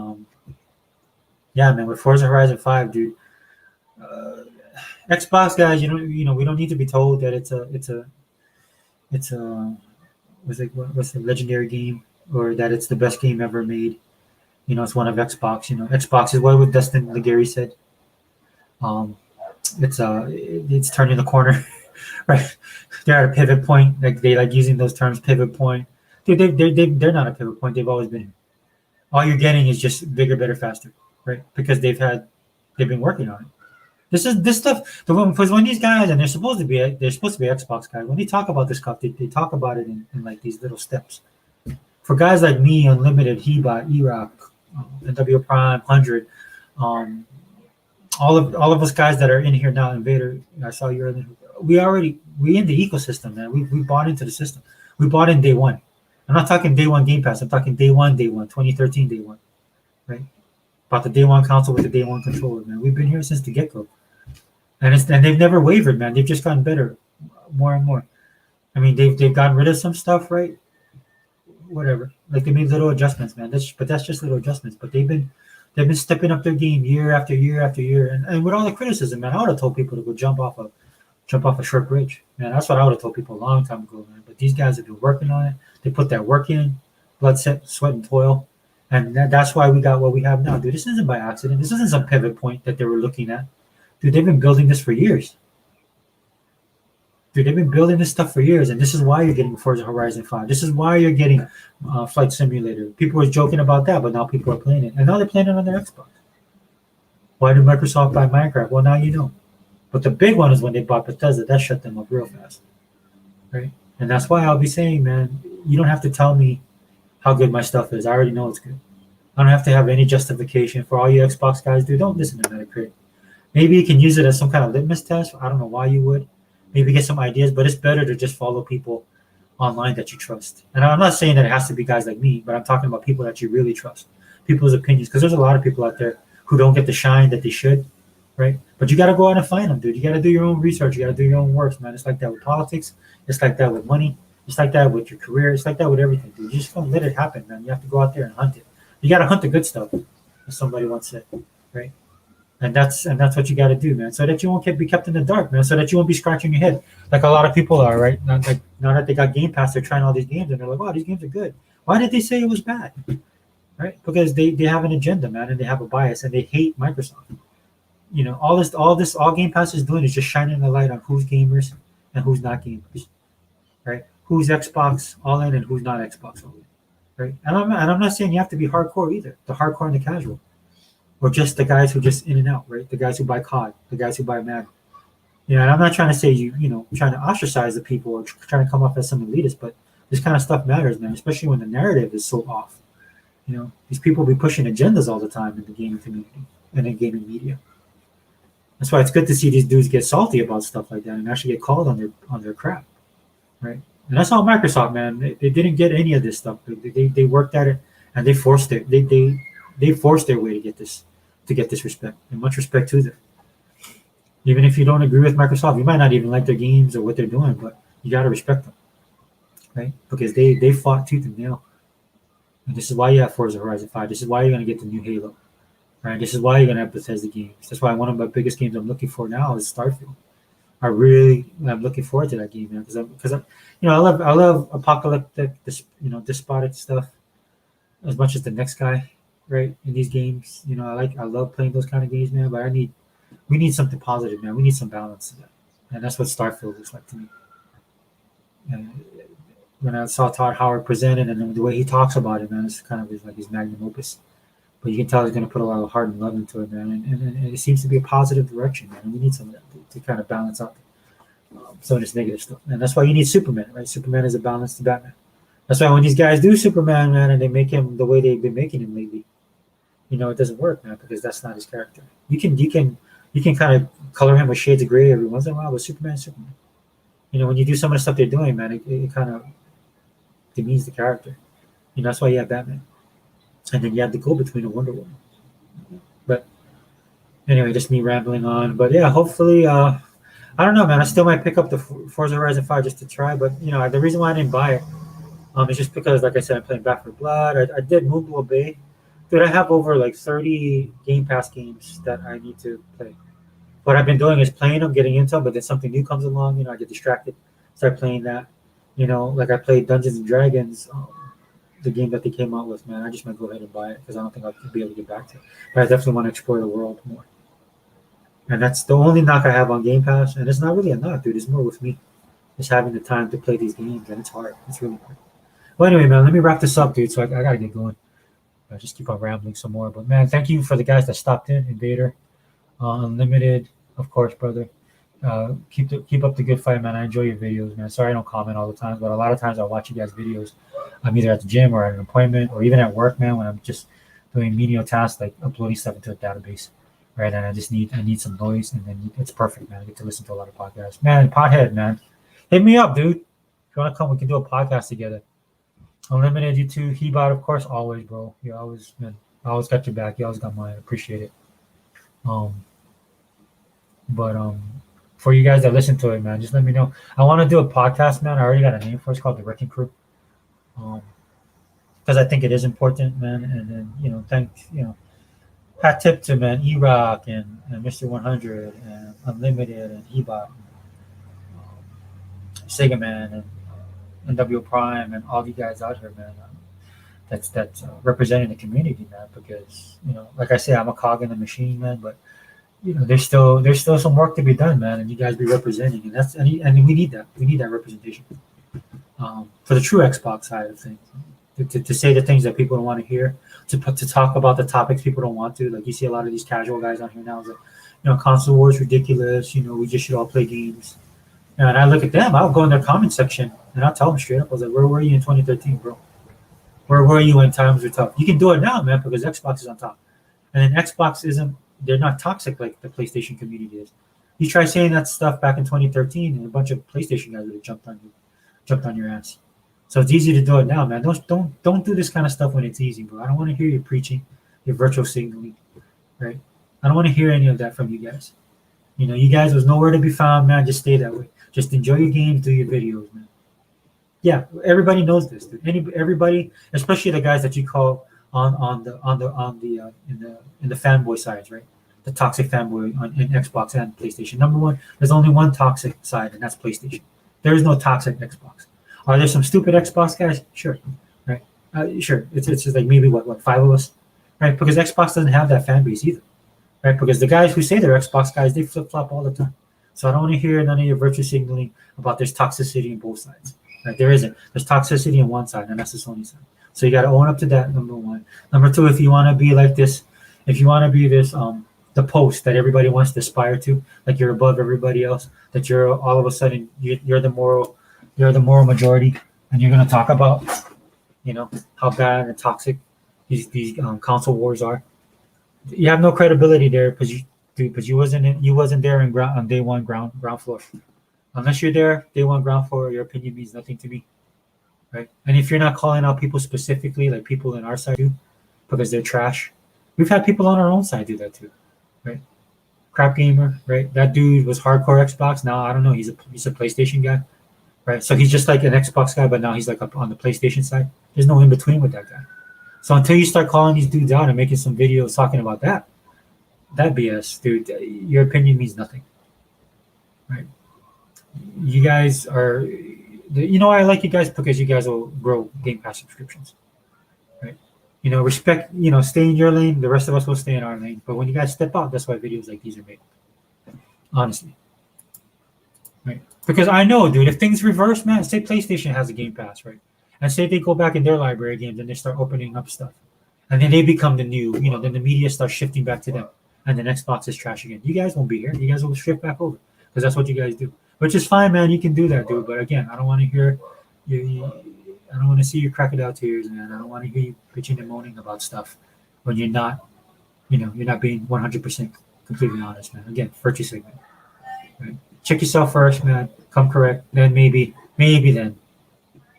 yeah, man. With Forza Horizon 5, dude. Xbox guys, we don't need to be told that it's a what's the legendary game, or that it's the best game ever made. It's one of Xbox. Xbox is what Dustin Legary said. It's turning the corner, right? They're at a pivot point. Like they like using those terms, pivot point. Dude, they're not a pivot point. They've always been. All you're getting is just bigger, better, faster, right? Because they've been working on it. This stuff. Because when these guys, and they're supposed to be Xbox guys. When they talk about this stuff, they talk about it in like these little steps. For guys like me, Unlimited, Hebot, E-Rock, NW Prime, 100, all of us guys that are in here now, Invader, I saw you earlier. We in the ecosystem, man. We bought into the system. We bought in day one. I'm not talking day one Game Pass. I'm talking day one, 2013 day one, right? Bought the day one console with the day one controller, man. We've been here since the get-go. And they've never wavered, man. They've just gotten better more and more. I mean, they've gotten rid of some stuff, right? Whatever, like they made little adjustments, man. That's just little adjustments. But they've been stepping up their game year after year after year. And with all the criticism, man, I would have told people to go jump off a short bridge, man. That's what I would have told people a long time ago, man. But these guys have been working on it. They put that work in, blood, sweat, and toil, and that's why we got what we have now, dude. This isn't by accident. This isn't some pivot point that they were looking at, dude. They've been building this for years. Dude, they've been building this stuff for years, and this is why you're getting Forza Horizon 5. This is why you're getting Flight Simulator. People were joking about that, but now people are playing it. And now they're playing it on their Xbox. Why did Microsoft buy Minecraft? Well, now you know. But the big one is when they bought Bethesda. That shut them up real fast. Right? And that's why I'll be saying, man, you don't have to tell me how good my stuff is. I already know it's good. I don't have to have any justification for all you Xbox guys. Dude, don't listen to Metacritic. Maybe you can use it as some kind of litmus test. I don't know why you would. Maybe get some ideas, but it's better to just follow people online that you trust. And I'm not saying that it has to be guys like me, but I'm talking about people that you really trust, people's opinions, because there's a lot of people out there who don't get the shine that they should, right? But you got to go out and find them, dude. You got to do your own research. You got to do your own works, man. It's like that with politics. It's like that with money. It's like that with your career. It's like that with everything, dude. You just don't let it happen, man. You have to go out there and hunt it. You got to hunt the good stuff, as somebody once said, right? And that's what you got to do, man. So that you won't be kept in the dark, man. So that you won't be scratching your head like a lot of people are, right? Now that they got Game Pass, they're trying all these games and they're like, "Oh, these games are good." Why did they say it was bad? Right? Because they have an agenda, man, and they have a bias and they hate Microsoft. All Game Pass is doing is just shining the light on who's gamers and who's not gamers, right? Who's Xbox all in and who's not Xbox all in, right? And I'm not saying you have to be hardcore either. The hardcore and the casual, or just the guys who just in and out, right? The guys who buy COD, the guys who buy Madden. And I'm not trying to say trying to ostracize the people or trying to come off as some elitist, but this kind of stuff matters, man, especially when the narrative is so off. These people be pushing agendas all the time in the gaming community and in gaming media. That's why it's good to see these dudes get salty about stuff like that and actually get called on their crap, right? And that's all Microsoft, man. They didn't get any of this stuff. They worked at it and they forced it. They forced their way to get this respect, and much respect to them. Even if you don't agree with Microsoft, you might not even like their games or what they're doing, but you gotta respect them, right? Because they fought tooth and nail. And this is why you have Forza Horizon 5. This is why you're gonna get the new Halo. Right? This is why you're gonna have Bethesda games. That's why one of my biggest games I'm looking for now is Starfield. I'm looking forward to that game, man, because I love apocalyptic, despotic stuff as much as the next guy, right? In these games, I love playing those kind of games, man. But we need something positive, man. We need some balance to that, and that's what Starfield looks like to me. And when I saw Todd Howard present it, and then the way he talks about it, man, it's kind of like his magnum opus. But you can tell he's going to put a lot of heart and love into it, man. And it seems to be a positive direction, man. And we need some of that to kind of balance out some of this negative stuff. And that's why you need Superman, right? Superman is a balance to Batman. That's why when these guys do Superman, man, and they make him the way they've been making him lately, it doesn't work, man, because that's not his character. You can kind of color him with shades of gray every once in a while, but Superman's Superman. When you do some of the stuff they're doing, man, it kind of demeans the character. That's why you have Batman. And then you have the go-between of Wonder Woman. But anyway, just me rambling on. But yeah, hopefully, I don't know, man. I still might pick up the Forza Horizon 5 just to try. But, the reason why I didn't buy it is just because, like I said, I'm playing Back 4 Blood. I did Moonblow Bay. Dude, I have over like 30 Game Pass games that I need to play. What I've been doing is playing them, getting into them, but then something new comes along. I get distracted, start playing that. Like I played Dungeons and Dragons. The game that they came out with, man, I just might go ahead and buy it because I don't think I'll be able to get back to it. But I definitely want to explore the world more. And that's the only knock I have on Game Pass. And it's not really a knock, dude. It's more with me. Just having the time to play these games. And it's hard. It's really hard. Well, anyway, man, let me wrap this up, dude. So I got to get going. I just keep on rambling some more. But, man, thank you for the guys that stopped in. Invader, Unlimited, of course, brother. Keep up the good fight, man. I enjoy your videos, man. Sorry I don't comment all the time, but a lot of times I watch you guys' videos. I'm either at the gym or at an appointment or even at work, man, when I'm just doing menial tasks like uploading stuff into a database, right? And I need some noise, and then it's perfect, man. I get to listen to a lot of podcasts. Man, Pothead, man. Hit me up, dude. If you want to come, we can do a podcast together. Unlimited, you too. Hebot, of course, always, bro. You always, man. I always got your back. You always got mine. I appreciate it. But for you guys that listen to it, man, just let me know. I want to do a podcast, man. I already got a name for it. It's called The Wrecking Crew. Because I think it is important, man. And then, hat tip to, man, E-Rock and Mr. 100 and Unlimited and Hebot, Sega Man and NW Prime and all you guys out here, man. That's representing the community, man. Because like I say, I'm a cog in the machine, man. But there's still some work to be done, man. And you guys be representing, and we need that. We need that representation for the true Xbox side of things. To say the things that people don't want to hear, to talk about the topics people don't want to. Like you see a lot of these casual guys on here now that, console wars ridiculous. We just should all play games. And I look at them. I'll go in their comment section and I'll tell them straight up. I was like, where were you in 2013, bro? Where were you when times were tough? You can do it now, man, because Xbox is on top. And then Xbox they're not toxic like the PlayStation community is. You try saying that stuff back in 2013 and a bunch of PlayStation guys would have jumped on your ass. So it's easy to do it now, man. Don't do this kind of stuff when it's easy, bro. I don't want to hear you preaching, your virtual signaling, right? I don't want to hear any of that from you guys. You know, you guys was nowhere to be found, man. Just stay that way. Just enjoy your games, do your videos, man. Yeah, everybody knows this, dude. Everybody, especially the guys that you call in the fanboy sides, right? The toxic fanboy in Xbox and PlayStation. Number one, there's only one toxic side, and that's PlayStation. There is no toxic Xbox. Are there some stupid Xbox guys? Sure, right? Sure. It's just like maybe what five of us, right? Because Xbox doesn't have that fan base either, right? Because the guys who say they're Xbox guys, they flip flop all the time. So I don't want to hear none of your virtue signaling about there's toxicity in both sides. Right? There isn't. There's toxicity on one side, and that's the Sony side. So you got to own up to that. Number one. Number two, if you want to be like this, if you want to be this, the post that everybody wants to aspire to, like you're above everybody else, that you're all of a sudden you're the moral majority, and you're gonna talk about, you know, how bad and toxic these console wars are. You have no credibility there because you wasn't there on day one ground floor. Unless you're there day one ground floor, your opinion means nothing to me, right? And if you're not calling out people specifically, like people in our side do, because they're trash, we've had people on our own side do that too, right? Crap gamer, right? That dude was hardcore Xbox. Now I don't know. He's a PlayStation guy, right? So he's just like an Xbox guy, but now he's like up on the PlayStation side. There's no in between with that guy. So until you start calling these dudes out and making some videos talking about that BS, dude, your opinion means nothing, right? You guys are, you know, I like you guys because you guys will grow Game Pass subscriptions, right? You know, respect, you know, stay in your lane. The rest of us will stay in our lane. But when you guys step out, that's why videos like these are made. Honestly, right? Because I know, dude, if things reverse, man, say PlayStation has a Game Pass, right? And say they go back in their library games and they start opening up stuff, and then they become the new, you know, then the media starts shifting back to them, and then Xbox is trash again. You guys won't be here. You guys will shift back over because that's what you guys do. Which is fine, man. You can do that, dude. But again, I don't want to hear you. I don't want to see your crocodile tears, man. I don't want to hear you bitching and moaning about stuff when you're not, you know, you're not being 100% completely honest, man. Again, virtue segment. Right? Check yourself first, man. Come correct. Then maybe then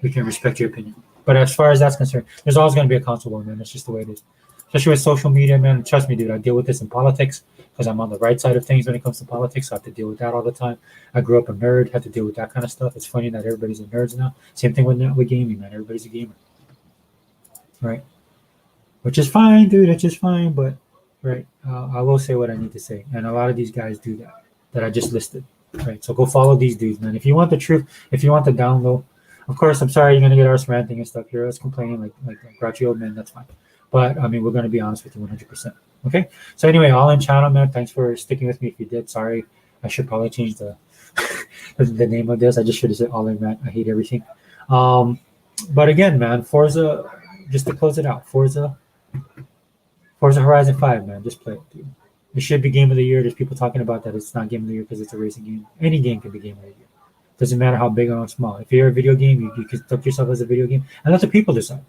we can respect your opinion. But as far as that's concerned, there's always going to be a console war, man. That's just the way it is. Especially with social media, man. Trust me, dude. I deal with this in politics because I'm on the right side of things when it comes to politics. So I have to deal with that all the time. I grew up a nerd, had to deal with that kind of stuff. It's funny that everybody's a nerd now. Same thing with gaming, man. Everybody's a gamer, right? Which is fine, dude. It's just fine. But right, I will say what I need to say, and a lot of these guys do that I just listed, right? So go follow these dudes, man. If you want the truth, if you want the download, of course, I'm sorry you're gonna get us ranting and stuff. You're us complaining like grouchy old men. That's fine. But I mean, we're gonna be honest with you 100%. Okay. So anyway, all in channel, man. Thanks for sticking with me. If you did, sorry. I should probably change the the name of this. I just should have said all in rant. I hate everything. But again, man, Forza. Just to close it out, Forza Horizon 5, man. Just play it, dude. It should be game of the year. There's people talking about that it's not game of the year because it's a racing game. Any game can be game of the year. Doesn't matter how big or small. If you're a video game, you can look yourself as a video game, and let the people decide.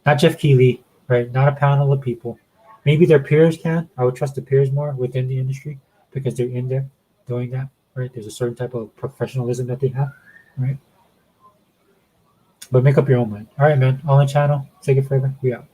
Not Jeff Keighley, right? Not a panel of people. Maybe their peers can. I would trust the peers more within the industry because they're in there doing that, right? There's a certain type of professionalism that they have, right? But make up your own mind. All right, man. All in channel. Take it further. We out.